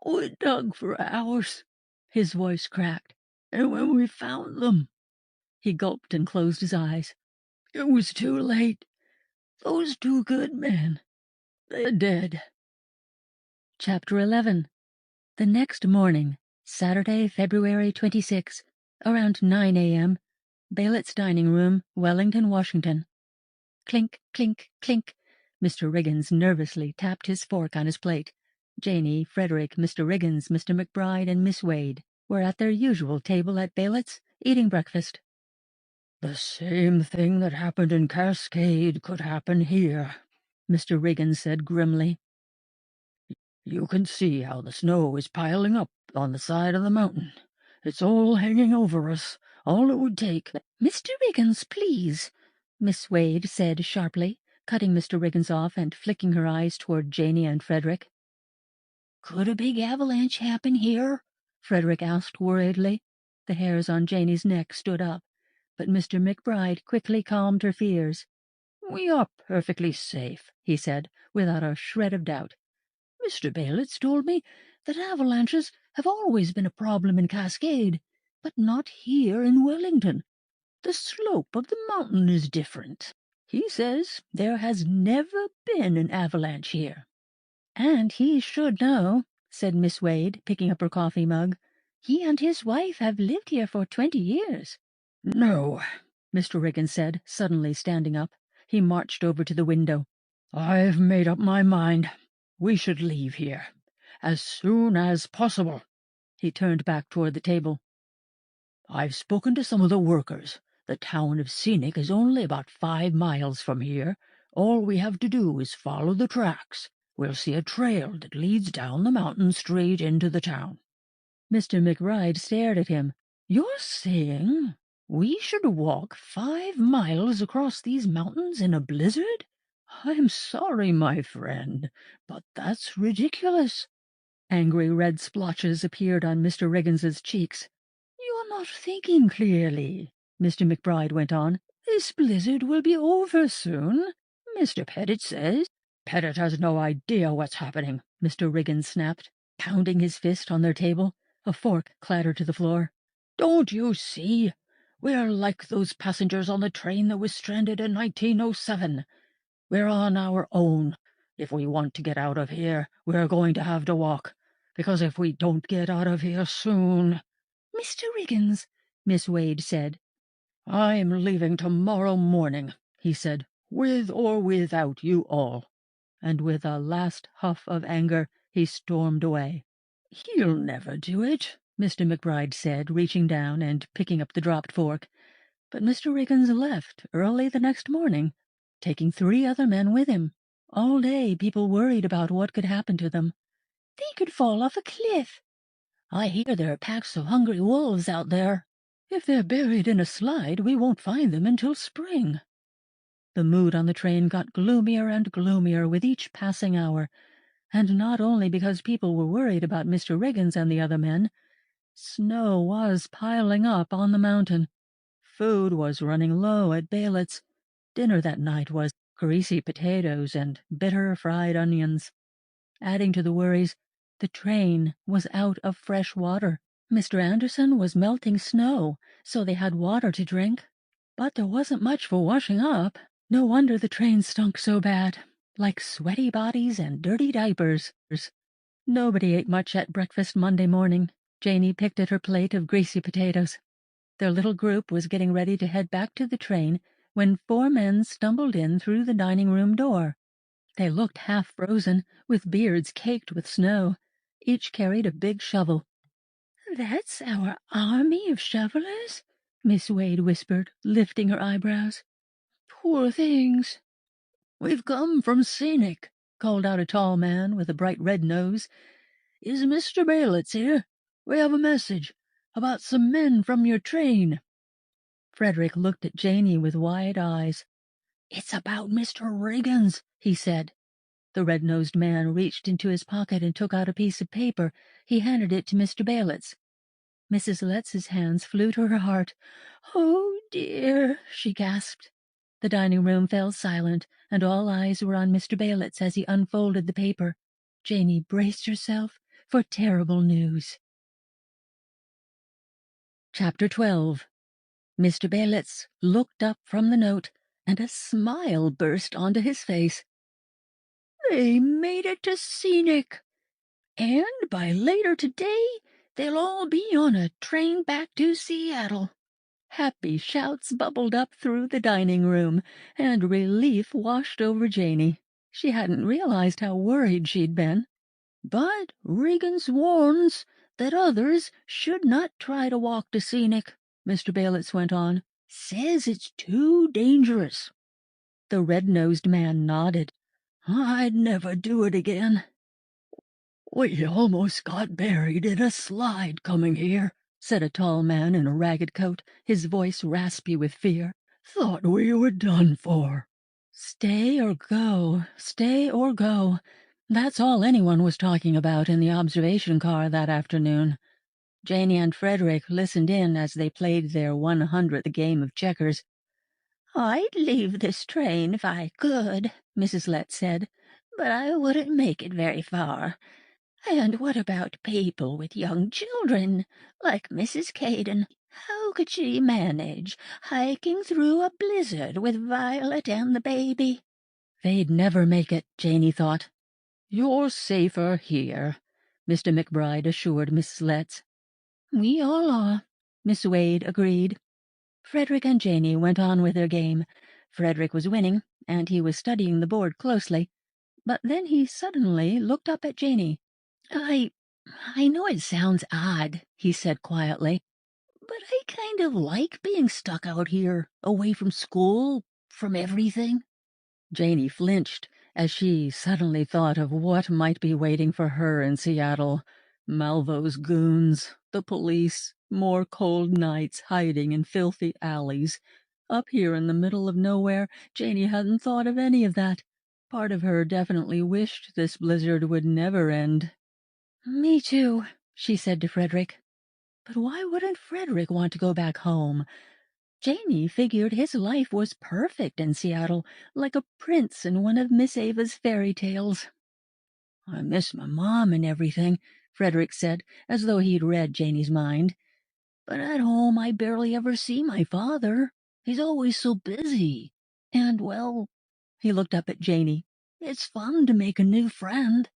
"We dug for hours," his voice cracked, "and when we found them—" He gulped and closed his eyes. "It was too late. Those two good men, they're dead." Chapter 11. The next morning, Saturday, February 26, around 9 a.m., Baylett's dining room, Wellington, Washington. Clink, clink, clink. Mr. Riggins nervously tapped his fork on his plate. Janey, Frederick, Mr. Riggins, Mr. McBride, and Miss Wade were at their usual table at Baylett's, eating breakfast. "The same thing that happened in Cascade could happen here," Mr. Riggins said grimly. "You can see how the snow is piling up on the side of the mountain. It's all hanging over us. All it would take—" "Mr. Riggins, please," Miss Wade said sharply, cutting Mr. Riggins off and flicking her eyes toward Janey and Frederick. "Could a big avalanche happen here?" Frederick asked worriedly. The hairs on Janey's neck stood up, but Mr. McBride quickly calmed her fears. "We are perfectly safe," he said, without a shred of doubt. "Mr. Baylett's told me that avalanches have always been a problem in Cascade, but not here in Wellington. The slope of the mountain is different. He says there has never been an avalanche here." "And he should know," said Miss Wade, picking up her coffee mug. "He and his wife have lived here for 20 years. "No," Mr. Riggins said, suddenly standing up. He marched over to the window. "I've made up my mind. We should leave here as soon as possible." He turned back toward the table. "I've spoken to some of the workers. The town of Scenic is only about 5 miles from here. All we have to do is follow the tracks. We'll see a trail that leads down the mountain straight into the town." Mr. McBride stared at him. "You're saying we should walk 5 miles across these mountains in a blizzard? I'm sorry, my friend, but that's ridiculous." Angry red splotches appeared on Mr. Riggins's cheeks. "You're not thinking clearly," Mr. McBride went on. "This blizzard will be over soon. Mr. Pettit says—" "Pettit has no idea what's happening," Mr. Riggins snapped, pounding his fist on their table. A fork clattered to the floor. "Don't you see? We're like those passengers on the train that was stranded in 1907. We're on our own. If we want to get out of here, we're going to have to walk, because if we don't get out of here soon—" "Mr. Riggins," Miss Wade said. "I'm leaving tomorrow morning," he said, "with or without you all." And with a last huff of anger, he stormed away. "He'll never do it," Mr. McBride said, reaching down and picking up the dropped fork. But Mr. Riggins left early the next morning, taking 3 other men with him. All day people worried about what could happen to them. "They could fall off a cliff. I hear there are packs of hungry wolves out there. If they're buried in a slide, we won't find them until spring." The mood on the train got gloomier and gloomier with each passing hour, and not only because people were worried about Mr. Riggins and the other men. Snow was piling up on the mountain. Food was running low at Baylett's. Dinner that night was greasy potatoes and bitter fried onions. Adding to the worries, the train was out of fresh water. Mr. Anderson was melting snow, so they had water to drink. But there wasn't much for washing up. No wonder the train stunk so bad, like sweaty bodies and dirty diapers. Nobody ate much at breakfast Monday morning. Janey picked at her plate of greasy potatoes. Their little group was getting ready to head back to the train when 4 men stumbled in through the dining room door. They looked half frozen, with beards caked with snow. Each carried a big shovel. "That's our army of shovelers," Miss Wade whispered, lifting her eyebrows. "Poor things." "We've come from Scenic," called out a tall man with a bright red nose. "Is Mr. Baylett's here? We have a message about some men from your train." Frederick looked at Janey with wide eyes. "It's about Mr. Riggins," he said. The red-nosed man reached into his pocket and took out a piece of paper. He handed it to Mr. Baylitz. Mrs. Letts's hands flew to her heart. "Oh, dear," she gasped. The dining room fell silent, and all eyes were on Mr. Baylitz as he unfolded the paper. Janey braced herself for terrible news. Chapter 12. Mr. Baylitz looked up from the note, and a smile burst onto his face. "They made it to Scenic, and by later today they'll all be on a train back to Seattle." Happy shouts bubbled up through the dining room, and relief washed over Janey. She hadn't realized how worried she'd been. "But Riggins warns that others should not try to walk to Scenic," Mr. Baylitz went on. "Says it's too dangerous." The red-nosed man nodded. "I'd never do it again." "We almost got buried in a slide coming here," said a tall man in a ragged coat, his voice raspy with fear. "Thought we were done for." Stay or go, stay or go. That's all anyone was talking about in the observation car that afternoon. Janey and Frederick listened in as they played their 100th game of checkers. "I'd leave this train if I could," Mrs. Letts said, "but I wouldn't make it very far. And what about people with young children, like Mrs. Caden? How could she manage hiking through a blizzard with Violet and the baby?" They'd never make it, Janey thought. "You're safer here," Mr. McBride assured Mrs. Letts. "We all are," Miss Wade agreed. Frederick and Janey went on with their game. Frederick was winning, and he was studying the board closely. But then he suddenly looked up at Janey. I know it sounds odd," he said quietly, "but I kind of like being stuck out here, away from school, from everything." Janey flinched as she suddenly thought of what might be waiting for her in Seattle. Malvo's goons, the police, more cold nights hiding in filthy alleys. Up here in the middle of nowhere, Janey hadn't thought of any of that. Part of her definitely wished this blizzard would never end. "Me too," she said to Frederick. But why wouldn't Frederick want to go back home? Janey figured his life was perfect in Seattle, like a prince in one of Miss Ava's fairy tales. "I miss my mom and everything," Frederick said, as though he'd read Janey's mind. "But at home I barely ever see my father. He's always so busy. And, well," he looked up at Janey, "it's fun to make a new friend."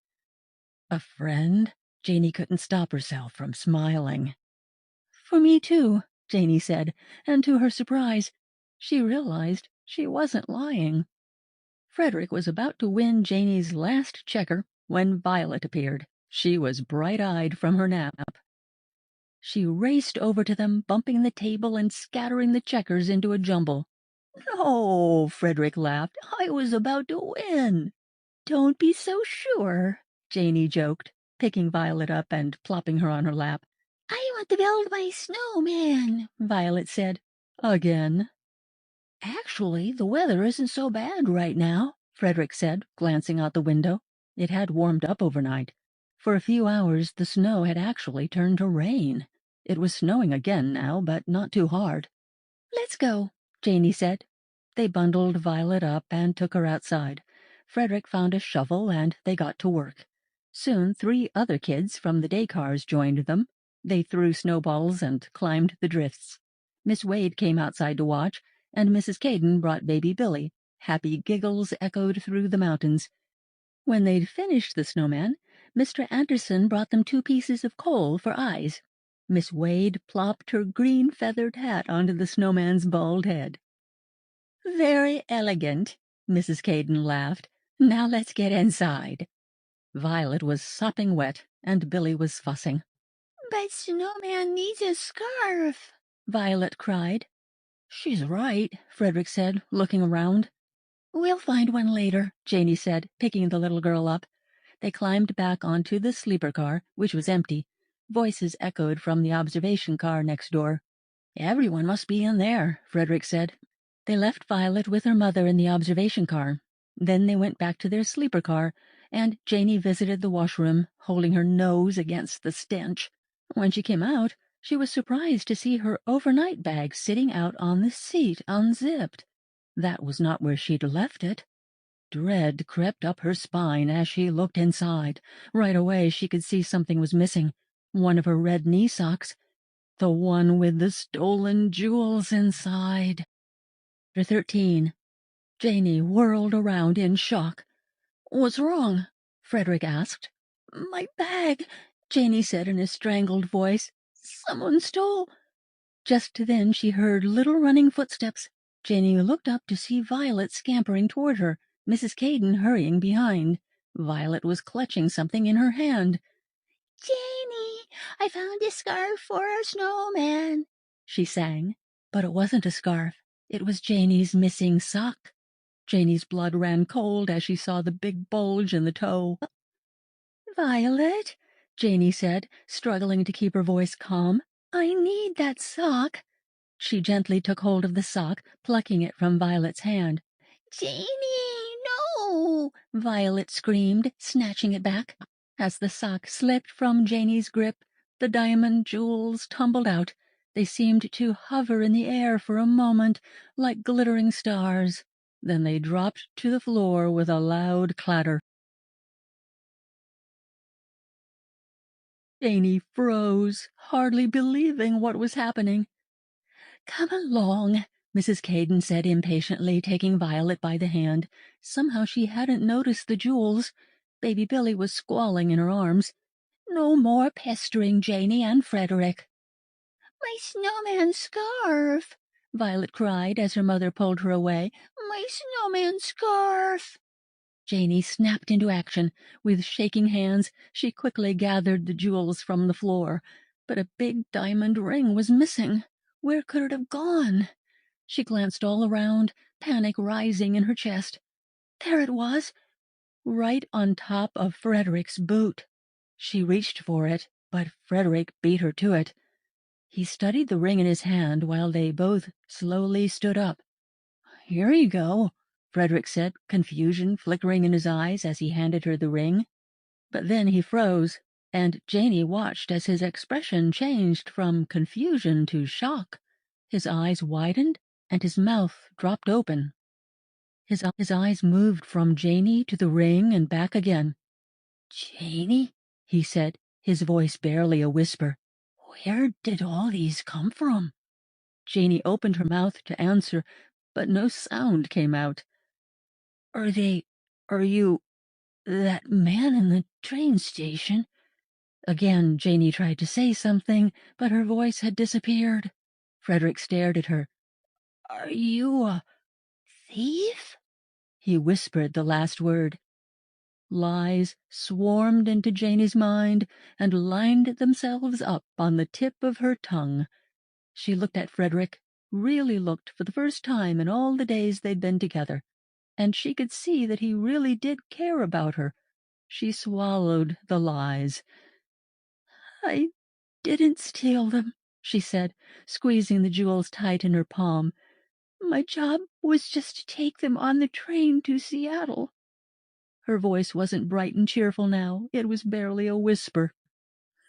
A friend? Janey couldn't stop herself from smiling. "For me, too," Janey said, and to her surprise, she realized she wasn't lying. Frederick was about to win Janey's last checker when Violet appeared. She was bright-eyed from her nap. She raced over to them, bumping the table and scattering the checkers into a jumble. "No," Frederick laughed. "I was about to win." "Don't be so sure," Janey joked, picking Violet up and plopping her on her lap. "I want to build my snowman," Violet said. Again. "Actually, the weather isn't so bad right now," Frederick said, glancing out the window. It had warmed up overnight. For a few hours, the snow had actually turned to rain. It was snowing again now, but not too hard. "Let's go," Janey said. They bundled Violet up and took her outside. Frederick found a shovel, and they got to work. Soon 3 other kids from the day cars joined them. They threw snowballs and climbed the drifts. Miss Wade came outside to watch, and Mrs. Caden brought baby Billy. Happy giggles echoed through the mountains. When they'd finished the snowman, Mr. Anderson brought them 2 pieces of coal for eyes. Miss Wade plopped her green feathered hat onto the snowman's bald head. "Very elegant," Mrs. Caden laughed. "Now let's get inside." Violet was sopping wet, and Billy was fussing. "But Snowman needs a scarf," Violet cried. "She's right," Frederick said, looking around. "We'll find one later," Janey said, picking the little girl up. They climbed back onto the sleeper car, which was empty. Voices echoed from the observation car next door. "Everyone must be in there," Frederick said. They left Violet with her mother in the observation car. Then they went back to their sleeper car, and Janey visited the washroom, holding her nose against the stench. When she came out, she was surprised to see her overnight bag sitting out on the seat, unzipped. That was not where she'd left it. Dread crept up her spine as she looked inside. Right away she could see something was missing. One of her red knee socks. The one with the stolen jewels inside. Chapter 13. Janey whirled around in shock. "What's wrong?" Frederick asked. "My bag," Janey said in a strangled voice. "Someone stole—" Just then she heard little running footsteps. Janey looked up to see Violet scampering toward her, Mrs. Caden hurrying behind. Violet was clutching something in her hand. "Janey, I found a scarf for our snowman," she sang. But it wasn't a scarf. It was Janey's missing sock. Janey's blood ran cold as she saw the big bulge in the toe. "Violet," Janey said, struggling to keep her voice calm, "I need that sock." She gently took hold of the sock, plucking it from Violet's hand. "Janey, no!" Violet screamed, snatching it back. As the sock slipped from Janey's grip, the diamond jewels tumbled out. They seemed to hover in the air for a moment, like glittering stars. Then they dropped to the floor with a loud clatter. Janey froze, hardly believing what was happening. "Come along," Mrs. Caden said impatiently, taking Violet by the hand. Somehow she hadn't noticed the jewels. Baby Billy was squalling in her arms. "No more pestering Janey and Frederick." "My snowman scarf!" Violet cried as her mother pulled her away. "My snowman scarf!" Janey snapped into action. With shaking hands, she quickly gathered the jewels from the floor. But a big diamond ring was missing. Where could it have gone? She glanced all around, panic rising in her chest. There it was, right on top of Frederick's boot. She reached for it, but Frederick beat her to it. He studied the ring in his hand while they both slowly stood up. "Here you go," Frederick said, confusion flickering in his eyes as he handed her the ring. But then he froze, and Janey watched as his expression changed from confusion to shock. His eyes widened, and his mouth dropped open. His eyes moved from Janey to the ring and back again. "Janey," he said, his voice barely a whisper, "where did all these come from?" Janey opened her mouth to answer, but no sound came out. Are you, that man in the train station?" Again Janey tried to say something, but her voice had disappeared. Frederick stared at her. "Are you a thief?" He whispered the last word. Lies swarmed into Janey's mind and lined themselves up on the tip of her tongue. She looked at Frederick, really looked for the first time in all the days they'd been together, and she could see that he really did care about her. She swallowed the lies. "I didn't steal them," she said, squeezing the jewels tight in her palm. "My job was just to take them on the train to Seattle." Her voice wasn't bright and cheerful now. It was barely a whisper.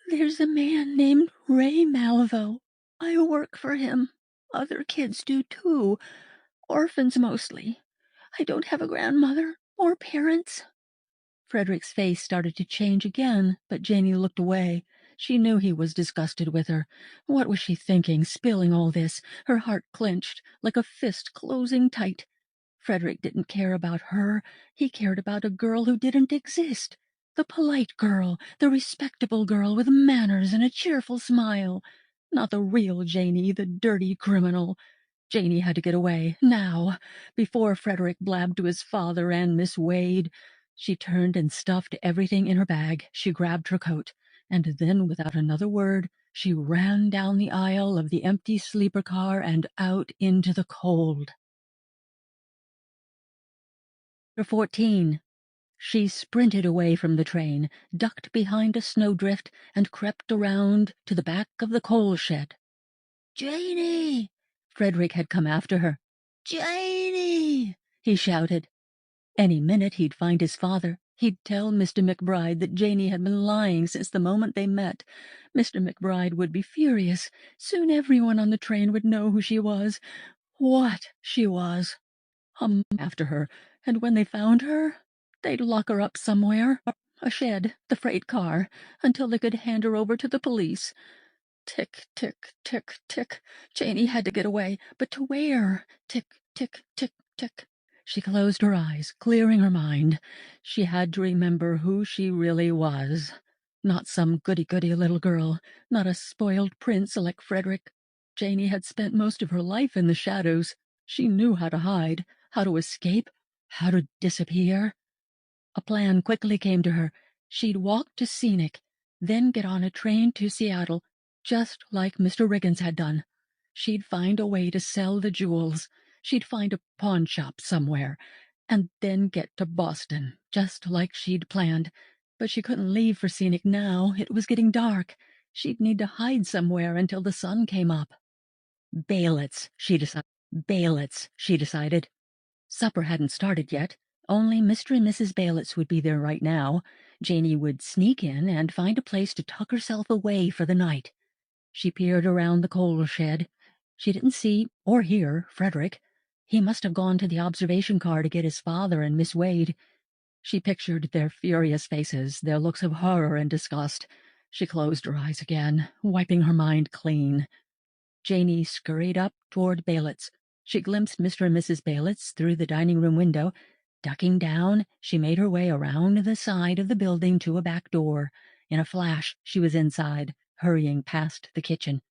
"There's a man named Ray Malvo. I work for him. Other kids do too. Orphans mostly. I don't have a grandmother or parents." Frederick's face started to change again, but Janey looked away. She knew he was disgusted with her. What was she thinking, spilling all this? Her heart clenched, like a fist closing tight. Frederick didn't care about her. He cared about a girl who didn't exist. The polite girl, the respectable girl with manners and a cheerful smile. Not the real Janey, the dirty criminal. Janey had to get away, now, before Frederick blabbed to his father and Miss Wade. She turned and stuffed everything in her bag. She grabbed her coat, and then, without another word, she ran down the aisle of the empty sleeper car and out into the cold. Chapter 14. She sprinted away from the train, ducked behind a snowdrift, and crept around to the back of the coal shed. "Janey!" Frederick had come after her. "Janie!" he shouted. Any minute he'd find his father. He'd tell Mr. McBride that Janie had been lying since the moment they met. Mr. McBride would be furious. Soon everyone on the train would know who she was. What she was. After her, and when they found her, they'd lock her up somewhere. A shed, the freight car, until they could hand her over to the police. Tick, tick, tick, tick. Janie had to get away, but to where? Tick, tick, tick, tick. She closed her eyes, clearing her mind. She had to remember who she really was. Not some goody-goody little girl, not a spoiled prince like Frederick. Janie had spent most of her life in the shadows. She knew how to hide, how to escape, how to disappear. A plan quickly came to her. She'd walk to Scenic, then get on a train to Seattle, just like Mr. Riggins had done. She'd find a way to sell the jewels. She'd find a pawn shop somewhere, and then get to Boston, just like she'd planned. But she couldn't leave for Scenic now. It was getting dark. She'd need to hide somewhere until the sun came up. Baylitz, she decided. Supper hadn't started yet. Only Mr. and Mrs. Baylitz would be there right now. Janie would sneak in and find a place to tuck herself away for the night. She peered around the coal shed. She didn't see or hear Frederick. He must have gone to the observation car to get his father and Miss Wade. She pictured their furious faces, their looks of horror and disgust. She closed her eyes again, wiping her mind clean. Janie scurried up toward Baylitz. She glimpsed Mr. and Mrs. Baylitz through the dining-room window. Ducking down, she made her way around the side of the building to a back door. In a flash, she was inside, hurrying past the kitchen.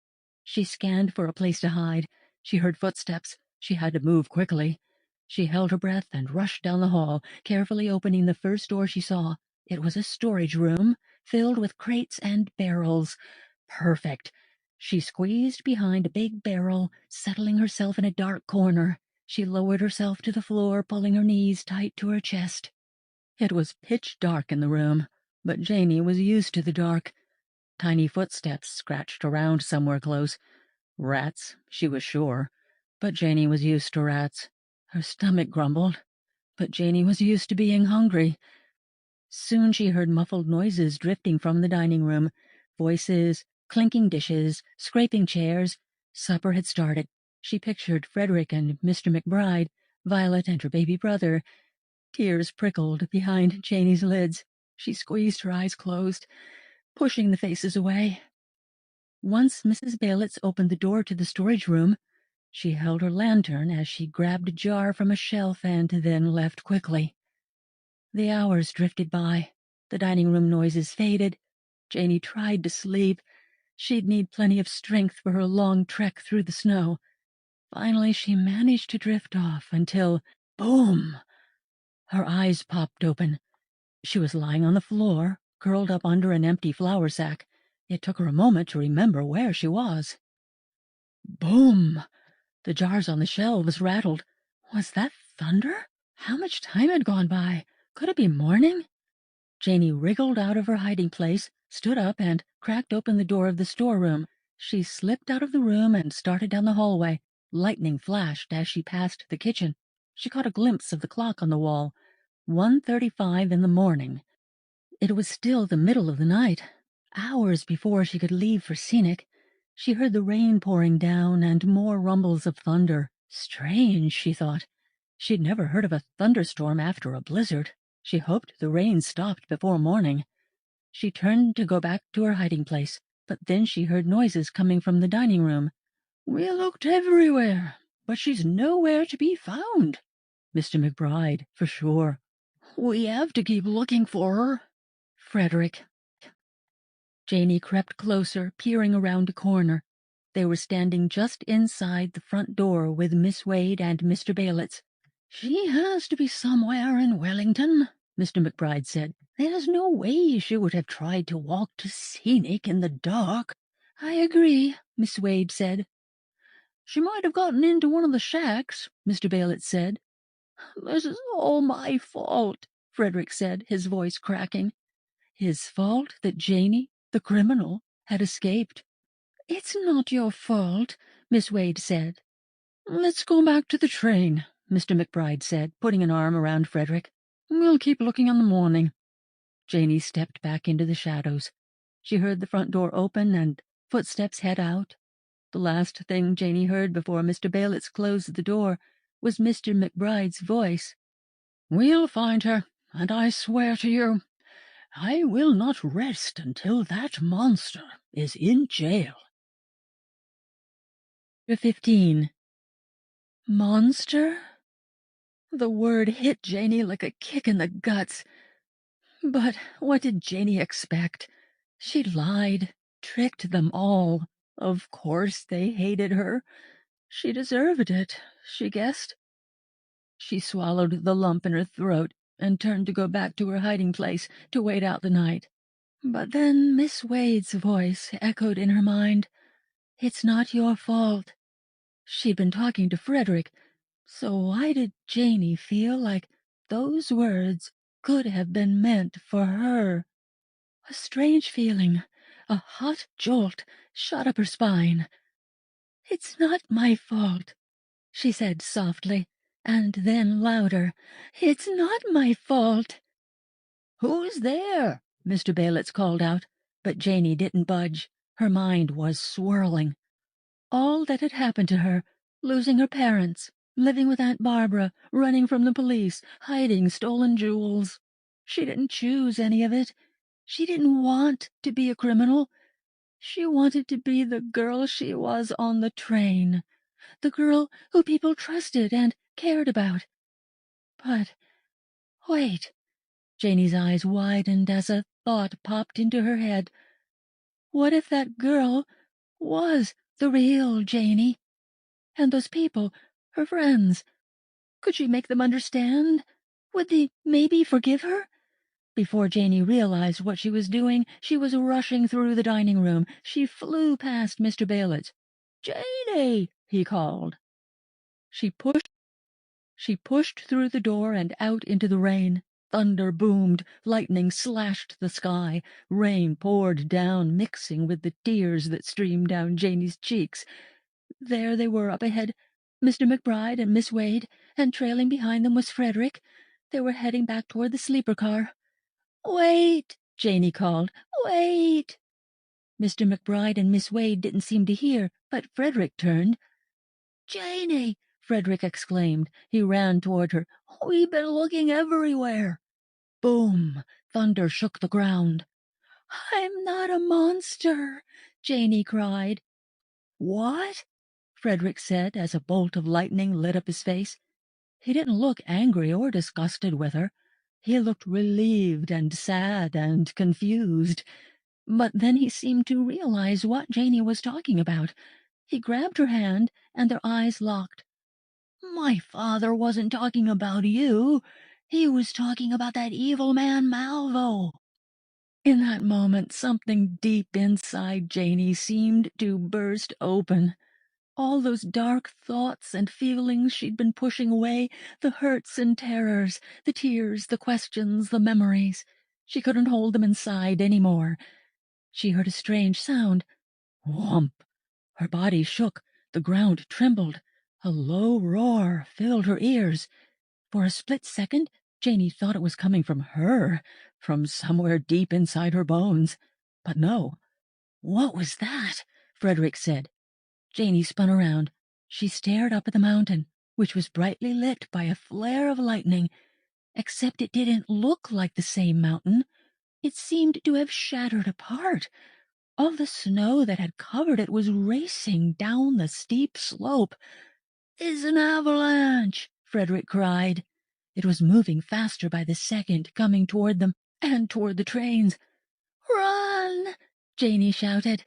She scanned for a place to hide. She heard footsteps. She had to move quickly. She held her breath and rushed down the hall, carefully opening the first door she saw. It was a storage room, filled with crates and barrels. Perfect. She squeezed behind a big barrel, settling herself in a dark corner. She lowered herself to the floor, pulling her knees tight to her chest. It was pitch dark in the room, but Janie was used to the dark. Tiny footsteps scratched around somewhere close. Rats, she was sure, but Janie was used to rats. Her stomach grumbled, but Janie was used to being hungry. Soon she heard muffled noises drifting from the dining room. Voices, clinking dishes, scraping chairs. Supper had started. She pictured Frederick and Mr. McBride, Violet and her baby brother. Tears prickled behind Janie's lids. She squeezed her eyes closed, pushing the faces away. Once Mrs. Baylitz opened the door to the storage room, she held her lantern as she grabbed a jar from a shelf and then left quickly. The hours drifted by. The dining room noises faded. Janie tried to sleep. She'd need plenty of strength for her long trek through the snow. Finally, she managed to drift off until, boom! Her eyes popped open. She was lying on the floor, curled up under an empty flour sack. It took her a moment to remember where she was. Boom! The jars on the shelves rattled. Was that thunder? How much time had gone by? Could it be morning? Janie wriggled out of her hiding place, stood up, and cracked open the door of the storeroom. She slipped out of the room and started down the hallway. Lightning flashed as she passed the kitchen. She caught a glimpse of the clock on the wall. 1:35 in the morning. It was still the middle of the night, hours before she could leave for Scenic. She heard the rain pouring down and more rumbles of thunder. Strange, she thought. She'd never heard of a thunderstorm after a blizzard. She hoped the rain stopped before morning. She turned to go back to her hiding place, but then she heard noises coming from the dining room. "We looked everywhere, but she's nowhere to be found." Mr. McBride, for sure. "We have to keep looking for her." Frederick. Janie crept closer, peering around a corner. They were standing just inside the front door with Miss Wade and Mr. Baylitz. "She has to be somewhere in Wellington," Mr. McBride said. "There's no way she would have tried to walk to Scenic in the dark." "I agree," Miss Wade said. "She might have gotten into one of the shacks," Mr. Baylitz said. "This is all my fault," Frederick said, his voice cracking. His fault that Janie, the criminal, had escaped. "It's not your fault," Miss Wade said. "Let's go back to the train," Mr. McBride said, putting an arm around Frederick. "We'll keep looking in the morning." Janey stepped back into the shadows. She heard the front door open and footsteps head out. The last thing Janey heard before Mr. Baylitz closed the door was Mr. McBride's voice. "We'll find her, and I swear to you, I will not rest until that monster is in jail." 15. Monster? The word hit Janey like a kick in the guts. But what did Janey expect? She'd lied, tricked them all. Of course they hated her. She deserved it, she guessed. She swallowed the lump in her throat and turned to go back to her hiding place to wait out the night. But then Miss Wade's voice echoed in her mind. "It's not your fault." She'd been talking to Frederick, so why did Janey feel like those words could have been meant for her? A strange feeling, a hot jolt, shot up her spine. "It's not my fault," she said softly, and then louder. "It's not my fault." "Who's there?" Mr. Baylitz called out, but Janey didn't budge. Her mind was swirling. All that had happened to her, losing her parents, living with Aunt Barbara, running from the police, hiding stolen jewels. She didn't choose any of it. She didn't want to be a criminal. She wanted to be the girl she was on the train, the girl who people trusted and cared about. But wait. Janey's eyes widened as a thought popped into her head. What if that girl was the real Janey? And those people, her friends, could she make them understand? Would they maybe forgive her? Before Janey realized what she was doing, she was rushing through the dining room. She flew past Mr. Baylitz. "Janey!" he called. She pushed through the door and out into the rain. Thunder boomed, lightning slashed the sky, rain poured down, mixing with the tears that streamed down Janey's cheeks. There they were up ahead, Mr. McBride and Miss Wade, and trailing behind them was Frederick. They were heading back toward the sleeper car. "Wait!" Janey called. "Wait!" Mr. McBride and Miss Wade didn't seem to hear, but Frederick turned. "Janey!" Frederick exclaimed. He ran toward her. "We've been looking everywhere." Boom! Thunder shook the ground. "I'm not a monster!" Janey cried. "What?" Frederick said as a bolt of lightning lit up his face. He didn't look angry or disgusted with her. He looked relieved and sad and confused. But then he seemed to realize what Janey was talking about. He grabbed her hand, and their eyes locked. "My father wasn't talking about you. He was talking about that evil man Malvo." In that moment, something deep inside Janey seemed to burst open. All those dark thoughts and feelings she'd been pushing away, the hurts and terrors, the tears, the questions, the memories. She couldn't hold them inside any more. She heard a strange sound. Whomp! Her body shook, the ground trembled. A low roar filled her ears. For a split second, Janey thought it was coming from her, from somewhere deep inside her bones. But no. "What was that?" Frederick said. Janey spun around. She stared up at the mountain, which was brightly lit by a flare of lightning, except it didn't look like the same mountain. It seemed to have shattered apart. All the snow that had covered it was racing down the steep slope. "It's an avalanche!" Frederick cried. It was moving faster by the second, coming toward them, and toward the trains. "Run!" Janey shouted.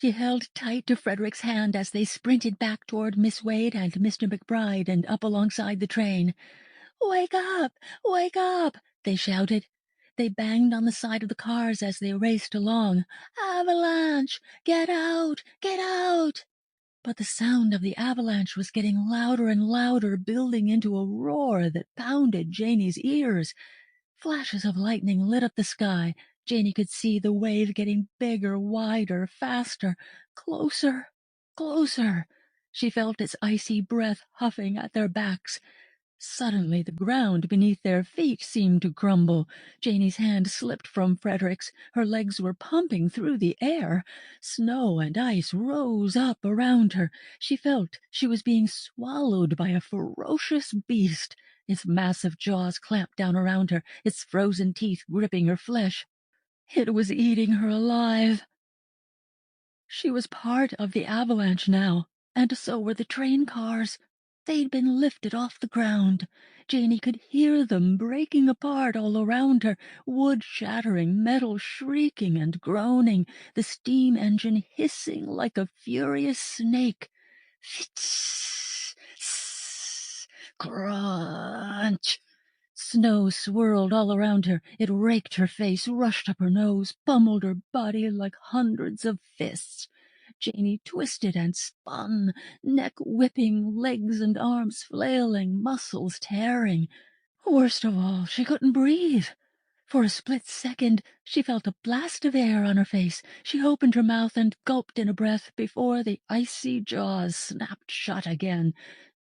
She held tight to Frederick's hand as they sprinted back toward Miss Wade and Mr. McBride and up alongside the train. "Wake up! Wake up!" they shouted. They banged on the side of the cars as they raced along. "Avalanche! Get out! Get out!" But the sound of the avalanche was getting louder and louder, building into a roar that pounded Janey's ears. Flashes of lightning lit up the sky. Janie could see the wave getting bigger, wider, faster, closer, closer. She felt its icy breath huffing at their backs. Suddenly the ground beneath their feet seemed to crumble. Janie's hand slipped from Frederick's. Her legs were pumping through the air. Snow and ice rose up around her. She felt she was being swallowed by a ferocious beast. Its massive jaws clamped down around her, its frozen teeth gripping her flesh. It was eating her alive. She was part of the avalanche now, and so were the train cars. They'd been lifted off the ground. Janie could hear them breaking apart all around her, wood shattering, metal shrieking and groaning, the steam engine hissing like a furious snake. Fitz, crunch. Snow swirled all around her. It raked her face, rushed up her nose, pummeled her body like hundreds of fists. Janie twisted and spun, neck whipping, legs and arms flailing, muscles tearing. Worst of all, she couldn't breathe. For a split second, she felt a blast of air on her face. She opened her mouth and gulped in a breath before the icy jaws snapped shut again.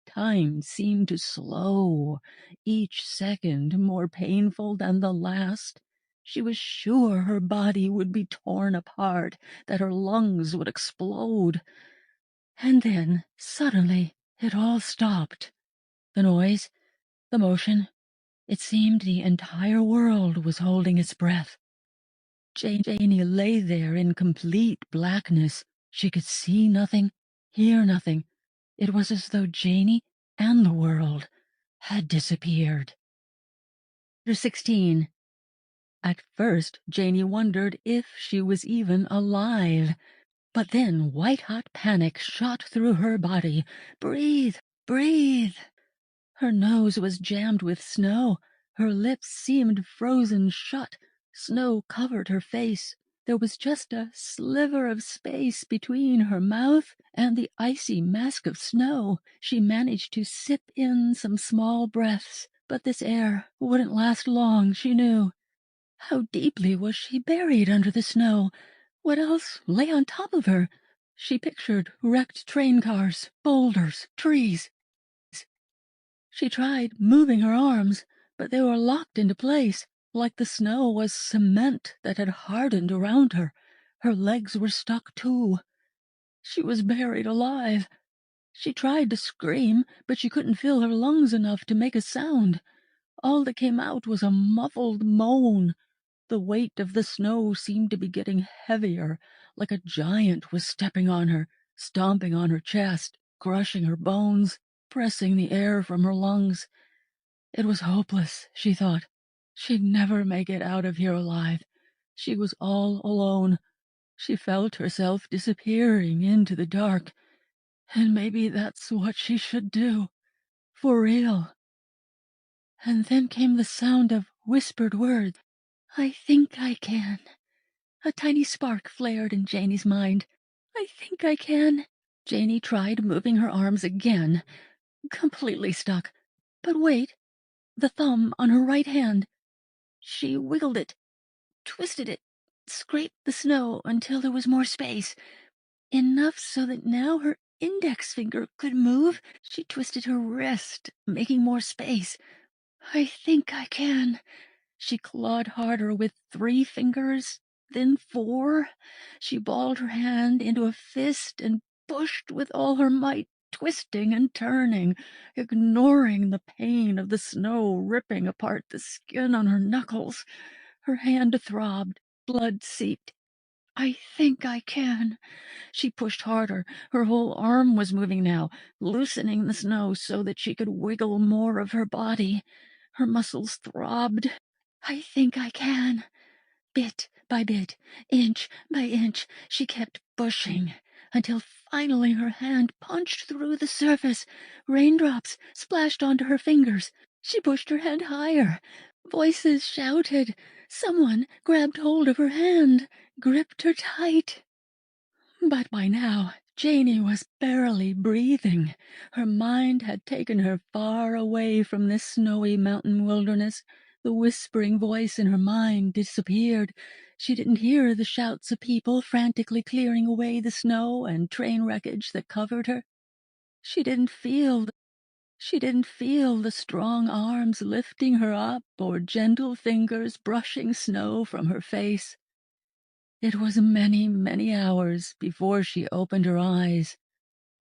Time seemed to slow, each second more painful than the last. She was sure her body would be torn apart, that her lungs would explode. And then, suddenly, it all stopped. The noise, the motion. It seemed the entire world was holding its breath. Janie lay there in complete blackness. She could see nothing, hear nothing. It was as though Janie and the world had disappeared. Chapter 16. At first, Janie wondered if she was even alive. But then white-hot panic shot through her body. Breathe! Breathe! Her nose was jammed with snow. Her lips seemed frozen shut. Snow covered her face. There was just a sliver of space between her mouth and the icy mask of snow. She managed to sip in some small breaths, but this air wouldn't last long, she knew. How deeply was she buried under the snow? What else lay on top of her? She pictured wrecked train cars, boulders, trees. She tried moving her arms, but they were locked into place, like the snow was cement that had hardened around her. Her legs were stuck too. She was buried alive. She tried to scream, but she couldn't fill her lungs enough to make a sound. All that came out was a muffled moan. The weight of the snow seemed to be getting heavier, like a giant was stepping on her, stomping on her chest, crushing her bones, pressing the air from her lungs. It was hopeless, she thought. She'd never make it out of here alive. She was all alone. She felt herself disappearing into the dark. And maybe that's what she should do. For real. And then came the sound of whispered words. I think I can. A tiny spark flared in Janie's mind. I think I can. Janie tried moving her arms again. Completely stuck. But wait. The thumb on her right hand. She wiggled it, twisted it, scraped the snow until there was more space. Enough so that now her index finger could move. She twisted her wrist, making more space. I think I can. She clawed harder with 3 fingers, then 4. She balled her hand into a fist and pushed with all her might, twisting and turning, ignoring the pain of the snow ripping apart the skin on her knuckles. Her hand throbbed, blood seeped. I think I can. She pushed harder. Her whole arm was moving now, loosening the snow so that she could wiggle more of her body. Her muscles throbbed. I think I can. Bit by bit, inch by inch, she kept pushing, until finally her hand punched through the surface. Raindrops splashed onto her fingers. She pushed her hand higher. Voices shouted. Someone grabbed hold of her hand, gripped her tight. But by now, Janie was barely breathing. Her mind had taken her far away from this snowy mountain wilderness. The whispering voice in her mind disappeared. She didn't hear the shouts of people frantically clearing away the snow and train wreckage that covered her. She didn't feel the strong arms lifting her up or gentle fingers brushing snow from her face. It was many, many hours before she opened her eyes,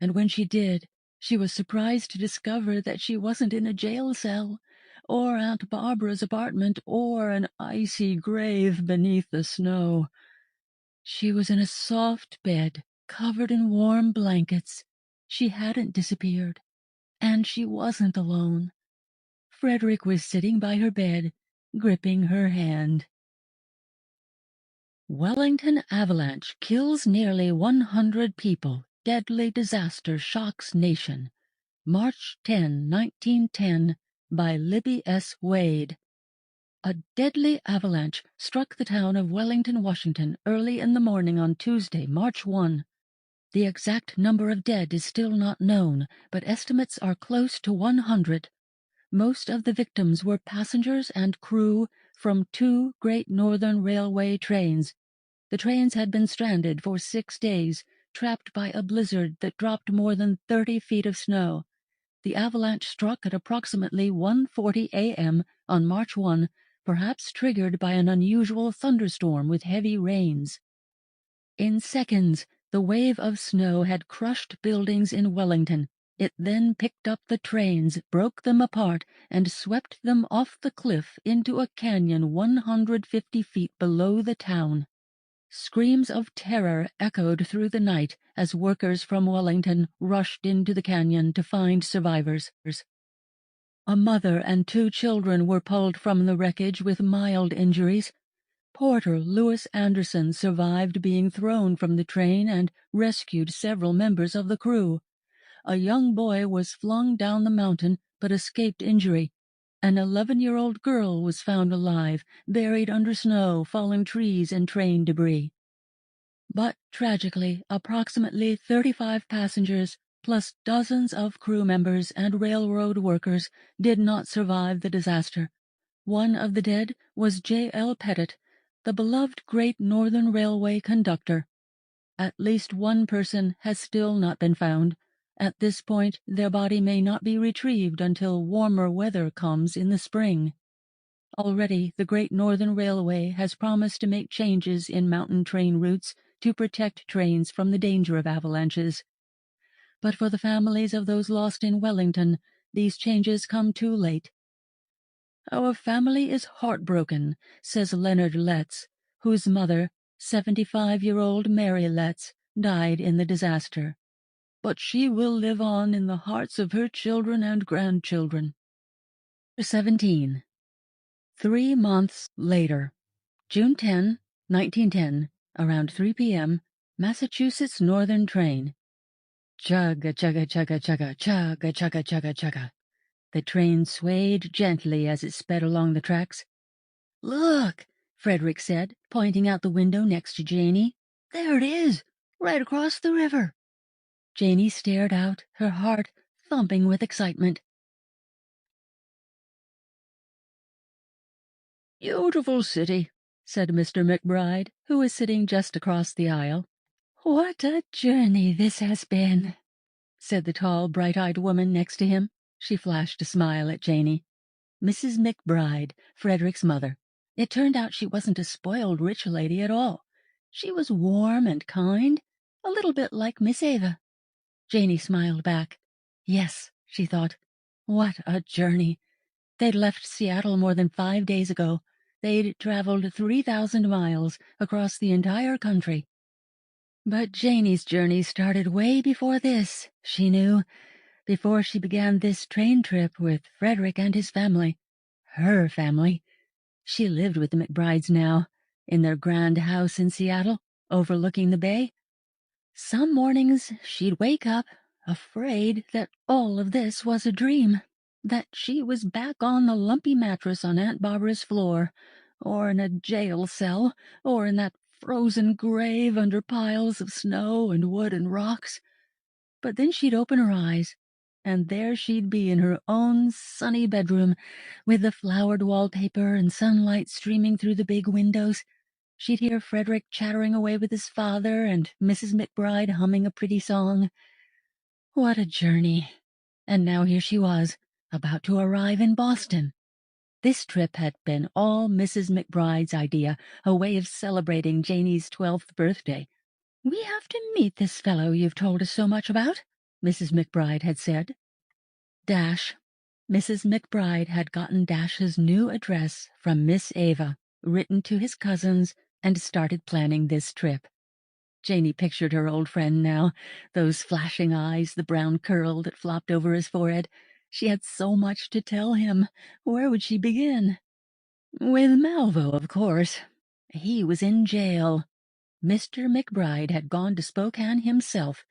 and when she did, she was surprised to discover that she wasn't in a jail cell, or Aunt Barbara's apartment, or an icy grave beneath the snow. She was in a soft bed, covered in warm blankets. She hadn't disappeared, and she wasn't alone. Frederick was sitting by her bed, gripping her hand. Wellington Avalanche kills nearly 100 people. Deadly disaster shocks nation. March 10, 1910, by Libby S. Wade. A deadly avalanche struck the town of Wellington, Washington, early in the morning on Tuesday, March 1. The exact number of dead is still not known, but estimates are close to 100. Most of the victims were passengers and crew from 2 Great Northern Railway trains. The trains had been stranded for 6 days, trapped by a blizzard that dropped more than 30 feet of snow. The avalanche struck at approximately 1:40 a.m. on March 1, perhaps triggered by an unusual thunderstorm with heavy rains. In seconds, the wave of snow had crushed buildings in Wellington. It then picked up the trains, broke them apart, and swept them off the cliff into a canyon 150 feet below the town. Screams of terror echoed through the night as workers from Wellington rushed into the canyon to find survivors. A mother and 2 children were pulled from the wreckage with mild injuries. Porter Lewis Anderson survived being thrown from the train and rescued several members of the crew. A young boy was flung down the mountain but escaped injury. An 11-year-old girl was found alive, buried under snow, fallen trees, and train debris. But tragically, approximately 35 passengers, plus dozens of crew members and railroad workers, did not survive the disaster. One of the dead was J.L. Pettit, the beloved Great Northern Railway conductor. At least one person has still not been found. At this point, their body may not be retrieved until warmer weather comes in the spring. Already, the Great Northern Railway has promised to make changes in mountain train routes to protect trains from the danger of avalanches. But for the families of those lost in Wellington, these changes come too late. "Our family is heartbroken," says Leonard Letts, whose mother, 75-year-old Mary Letts, died in the disaster. "But she will live on in the hearts of her children and grandchildren." 17. 3 months later. June 10, 1910, around 3 p.m., Massachusetts Northern train. Chugga, chugga, chugga, chugga, chugga, chugga, chugga, chugga. The train swayed gently as it sped along the tracks. "Look," Frederick said, pointing out the window next to Janey. "There it is, right across the river." Janey stared out, her heart thumping with excitement. "Beautiful city," said Mr. McBride, who was sitting just across the aisle. "What a journey this has been," said the tall, bright-eyed woman next to him. She flashed a smile at Janey. Mrs. McBride, Frederick's mother. It turned out she wasn't a spoiled rich lady at all. She was warm and kind, a little bit like Miss Ava. Janey smiled back. Yes, she thought, what a journey. They'd left Seattle more than 5 days ago. They'd traveled 3,000 miles across the entire country. But Janey's journey started way before this, she knew, before she began this train trip with Frederick and his family. Her family. She lived with the McBrides now, in their grand house in Seattle, overlooking the bay. Some mornings she'd wake up, afraid that all of this was a dream, that she was back on the lumpy mattress on Aunt Barbara's floor, or in a jail cell, or in that frozen grave under piles of snow and wood and rocks. But then she'd open her eyes, and there she'd be in her own sunny bedroom, with the flowered wallpaper and sunlight streaming through the big windows. She'd hear Frederick chattering away with his father and Mrs. McBride humming a pretty song. What a journey! And now here she was, about to arrive in Boston. This trip had been all Mrs. McBride's idea, a way of celebrating Janie's 12th birthday. "We have to meet this fellow you've told us so much about," Mrs. McBride had said. Dash. Mrs. McBride had gotten Dash's new address from Miss Ava, written to his cousins, and started planning this trip. Janie pictured her old friend now, those flashing eyes, the brown curl that flopped over his forehead. She had so much to tell him. Where would she begin? With Malvo, of course. He was in jail. Mr. McBride had gone to Spokane himself.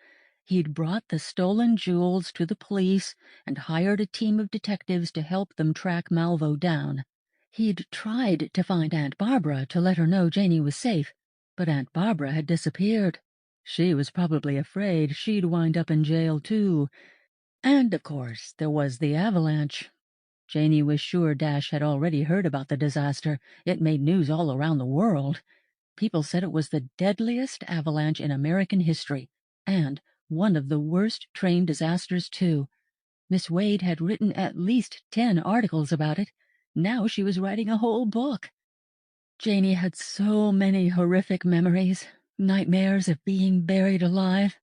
He'd brought the stolen jewels to the police and hired a team of detectives to help them track Malvo down. He'd tried to find Aunt Barbara to let her know Janie was safe, but Aunt Barbara had disappeared. She was probably afraid she'd wind up in jail, too. And, of course, there was the avalanche. Janie was sure Dash had already heard about the disaster. It made news all around the world. People said it was the deadliest avalanche in American history, and one of the worst train disasters, too. Miss Wade had written at least 10 articles about it. Now she was writing a whole book. Janie had so many horrific memories, nightmares of being buried alive.